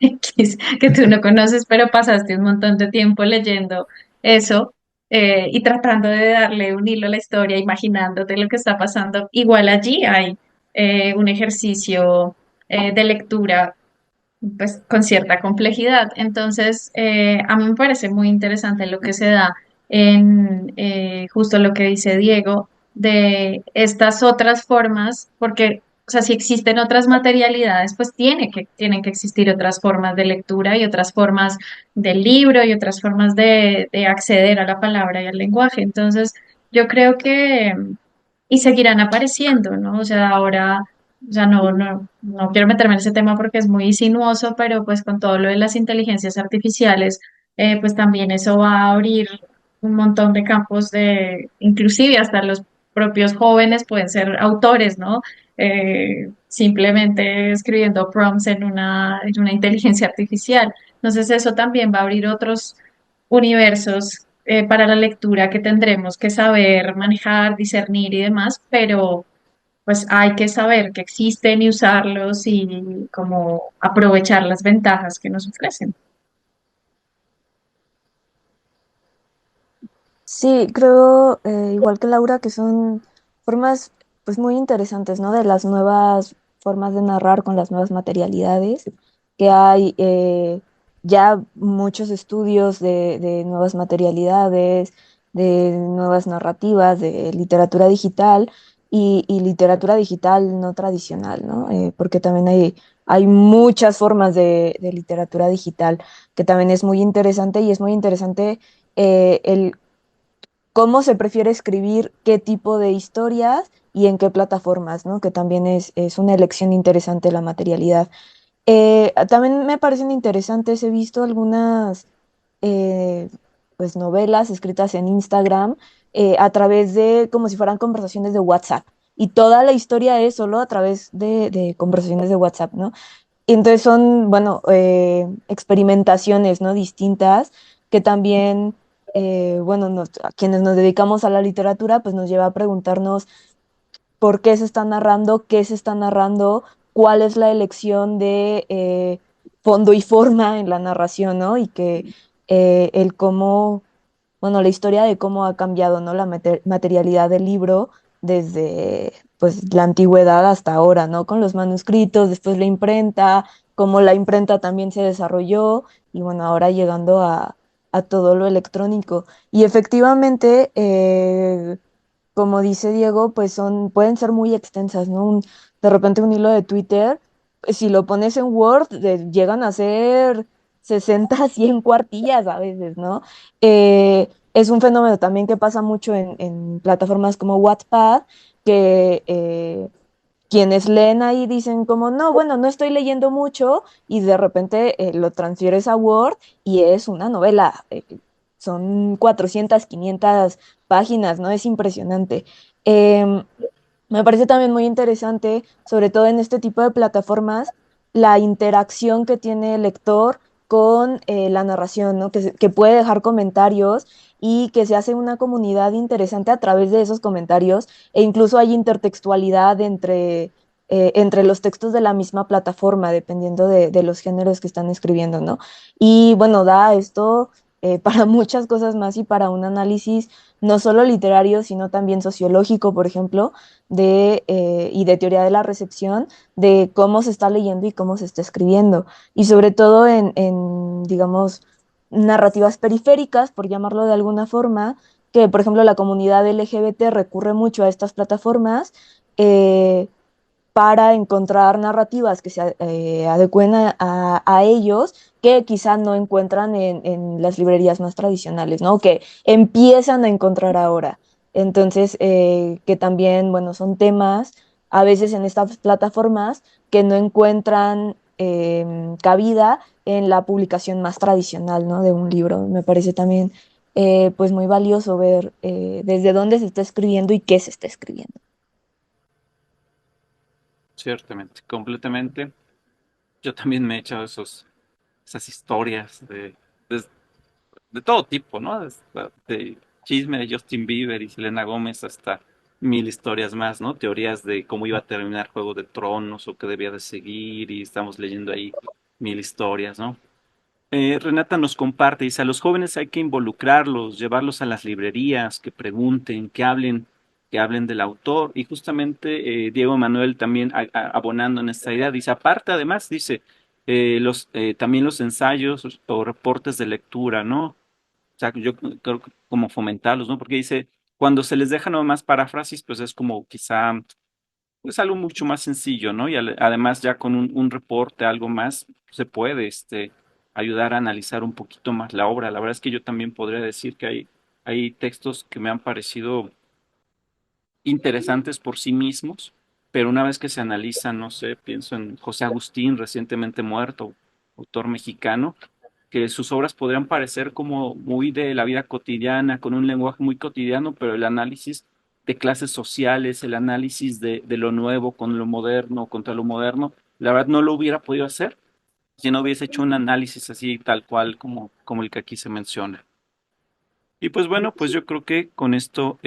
X que tú no conoces, pero pasaste un montón de tiempo leyendo eso y tratando de darle un hilo a la historia, imaginándote lo que está pasando. Igual allí hay un ejercicio de lectura pues con cierta complejidad. Entonces, a mí me parece muy interesante lo que se da en justo lo que dice Diego de estas otras formas, porque, o sea, si existen otras materialidades, pues tienen que existir otras formas de lectura y otras formas del libro y otras formas de acceder a la palabra y al lenguaje. Entonces, yo creo que, y seguirán apareciendo, ¿no? O sea, ahora, o sea, no quiero meterme en ese tema porque es muy sinuoso, pero pues con todo lo de las inteligencias artificiales, pues también eso va a abrir un montón de campos inclusive hasta los propios jóvenes pueden ser autores, ¿no? Simplemente escribiendo prompts en una inteligencia artificial. Entonces eso también va a abrir otros universos para la lectura que tendremos que saber manejar, discernir y demás, pero pues hay que saber que existen y usarlos y como aprovechar las ventajas que nos ofrecen. Sí, creo, igual que Laura, que son formas pues muy interesantes, ¿no? De las nuevas formas de narrar con las nuevas materialidades, que hay ya muchos estudios de nuevas materialidades, de nuevas narrativas, de literatura digital y literatura digital no tradicional, ¿no? Porque también hay muchas formas de literatura digital, que también es muy interesante y es muy interesante el cómo se prefiere escribir qué tipo de historias y en qué plataformas, ¿no? Que también es una elección interesante la materialidad. También me parecen interesantes, he visto algunas eh, pues novelas escritas en Instagram a través de como si fueran conversaciones de WhatsApp. Y toda la historia es solo a través de conversaciones de WhatsApp, ¿no? Y entonces son, bueno, experimentaciones, ¿no? Distintas que también, bueno, a quienes nos dedicamos a la literatura, pues nos lleva a preguntarnos por qué se está narrando, qué se está narrando, cuál es la elección de fondo y forma en la narración, ¿no? Y que el cómo, bueno, la historia de cómo ha cambiado, ¿no? La materialidad del libro desde, pues, la antigüedad hasta ahora, ¿no? Con los manuscritos, después la imprenta, cómo la imprenta también se desarrolló y, bueno, ahora llegando a todo lo electrónico. Y efectivamente, como dice Diego, pues pueden ser muy extensas, ¿no? De repente un hilo de Twitter, pues, si lo pones en Word, llegan a ser 60 100 cuartillas a veces, ¿no? Es un fenómeno también que pasa mucho en plataformas como Wattpad, que quienes leen ahí dicen como, no, bueno, no estoy leyendo mucho y de repente lo transfieres a Word y es una novela. Son 400 500 páginas, ¿no? Es impresionante. Em, Me parece también muy interesante, sobre todo en este tipo de plataformas, la interacción que tiene el lector con la narración, ¿no? Que puede dejar comentarios y que se hace una comunidad interesante a través de esos comentarios e incluso hay intertextualidad entre los textos de la misma plataforma, dependiendo de los géneros que están escribiendo, ¿no? Y bueno, da esto para muchas cosas más y para un análisis no solo literario, sino también sociológico, por ejemplo, y de teoría de la recepción, de cómo se está leyendo y cómo se está escribiendo. Y sobre todo digamos, narrativas periféricas, por llamarlo de alguna forma, que por ejemplo la comunidad LGBT recurre mucho a estas plataformas. eh, para encontrar narrativas que se adecuen a ellos, que quizá no encuentran en las librerías más tradicionales, ¿no? Que empiezan a encontrar ahora. Entonces, que también, bueno, son temas a veces en estas plataformas que no encuentran cabida en la publicación más tradicional, ¿no? De un libro. Me parece también, pues, muy valioso ver desde dónde se está escribiendo y qué se está escribiendo. Ciertamente, completamente. Yo también me he echado esas historias de, de todo tipo, ¿no? De chisme de Justin Bieber y Selena Gómez hasta mil historias más, ¿no? Teorías de cómo iba a terminar Juego de Tronos o qué debía de seguir y estamos leyendo ahí mil historias, ¿no? Renata nos comparte, dice, a los jóvenes hay que involucrarlos, llevarlos a las librerías, que pregunten, que hablen del autor. Y justamente Diego Manuel también abonando en esta idea, dice, aparte además, dice, también los ensayos o reportes de lectura, ¿no? O sea, yo creo que como fomentarlos, ¿no? Porque dice, cuando se les deja nomás paráfrasis, pues es como quizá pues algo mucho más sencillo, ¿no? Y además ya con un reporte, algo más, se puede ayudar a analizar un poquito más la obra. La verdad es que yo también podría decir que hay textos que me han parecido interesantes por sí mismos, pero una vez que se analizan, no sé, pienso en José Agustín, recientemente muerto, autor mexicano, que sus obras podrían parecer como muy de la vida cotidiana, con un lenguaje muy cotidiano, pero el análisis de clases sociales, el análisis de lo nuevo con lo moderno, contra lo moderno, la verdad no lo hubiera podido hacer si no hubiese hecho un análisis así tal cual como el que aquí se menciona. Y pues bueno, pues yo creo que con esto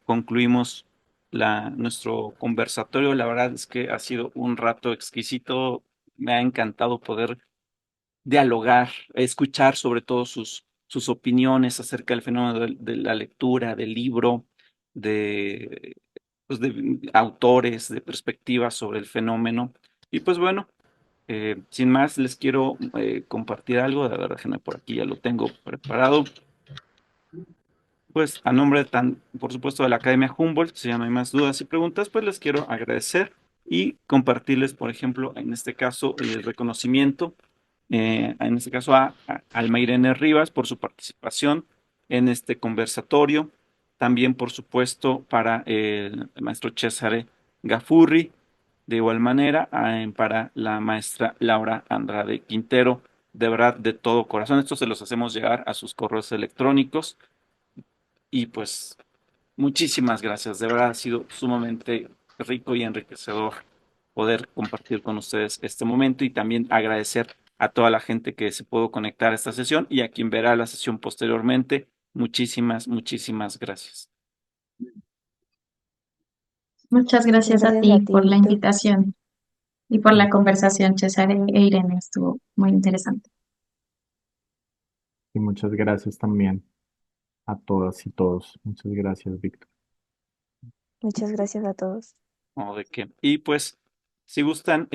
concluimos nuestro conversatorio. La verdad es que ha sido un rato exquisito. Me ha encantado poder dialogar, escuchar sobre todo sus opiniones acerca del fenómeno de la lectura, del libro, de, pues de autores, de perspectivas sobre el fenómeno. Y pues bueno, sin más, les quiero compartir algo. De verdad, déjenme por aquí, ya lo tengo preparado. Pues a nombre por supuesto, de la Academia Humboldt, si ya no hay más dudas y preguntas, pues les quiero agradecer y compartirles, por ejemplo, en este caso, el reconocimiento, en este caso a Alma Irene Rivas por su participación en este conversatorio, también, por supuesto, para el maestro Cesare Gafurri, de igual manera, para la maestra Laura Andrade Quintero, de verdad, de todo corazón. Esto se los hacemos llegar a sus correos electrónicos. Y pues muchísimas gracias. De verdad ha sido sumamente rico y enriquecedor poder compartir con ustedes este momento y también agradecer a toda la gente que se pudo conectar a esta sesión y a quien verá la sesión posteriormente. Muchísimas, muchísimas gracias. Muchas gracias a Gracias a ti ti, por la Víctor. invitación y por la conversación, César e Irene. Estuvo muy interesante. Y muchas gracias también a todas y todos. Muchas gracias, Víctor. Muchas gracias a todos. ¿No? ¿De qué? Y pues, si gustan,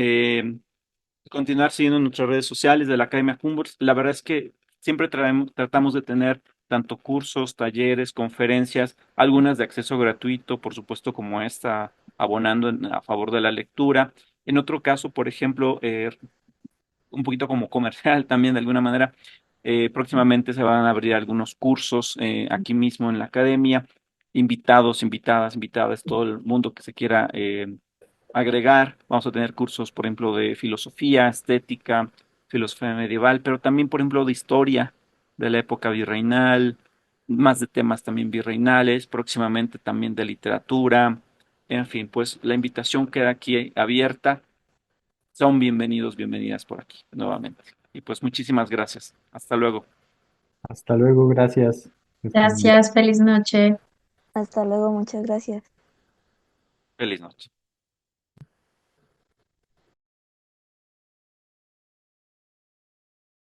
continuar siguiendo nuestras redes sociales de la Academia Humboldt. La verdad es que siempre tratamos de tener tanto cursos, talleres, conferencias, algunas de acceso gratuito, por supuesto, como esta, abonando a favor de la lectura. En otro caso, por ejemplo, un poquito como comercial también de alguna manera, próximamente se van a abrir algunos cursos aquí mismo en la academia, invitados, invitadas, invitadas, todo el mundo que se quiera agregar. Vamos a tener cursos, por ejemplo, de filosofía, estética, filosofía medieval, pero también, por ejemplo, de historia de la época virreinal, más de temas también virreinales, próximamente también de literatura. En fin, pues la invitación queda aquí abierta. Son bienvenidos, bienvenidas por aquí nuevamente. Y pues muchísimas gracias. Hasta luego. Hasta luego, gracias. Que estén bien. Gracias, feliz noche. Hasta luego, muchas gracias. Feliz noche.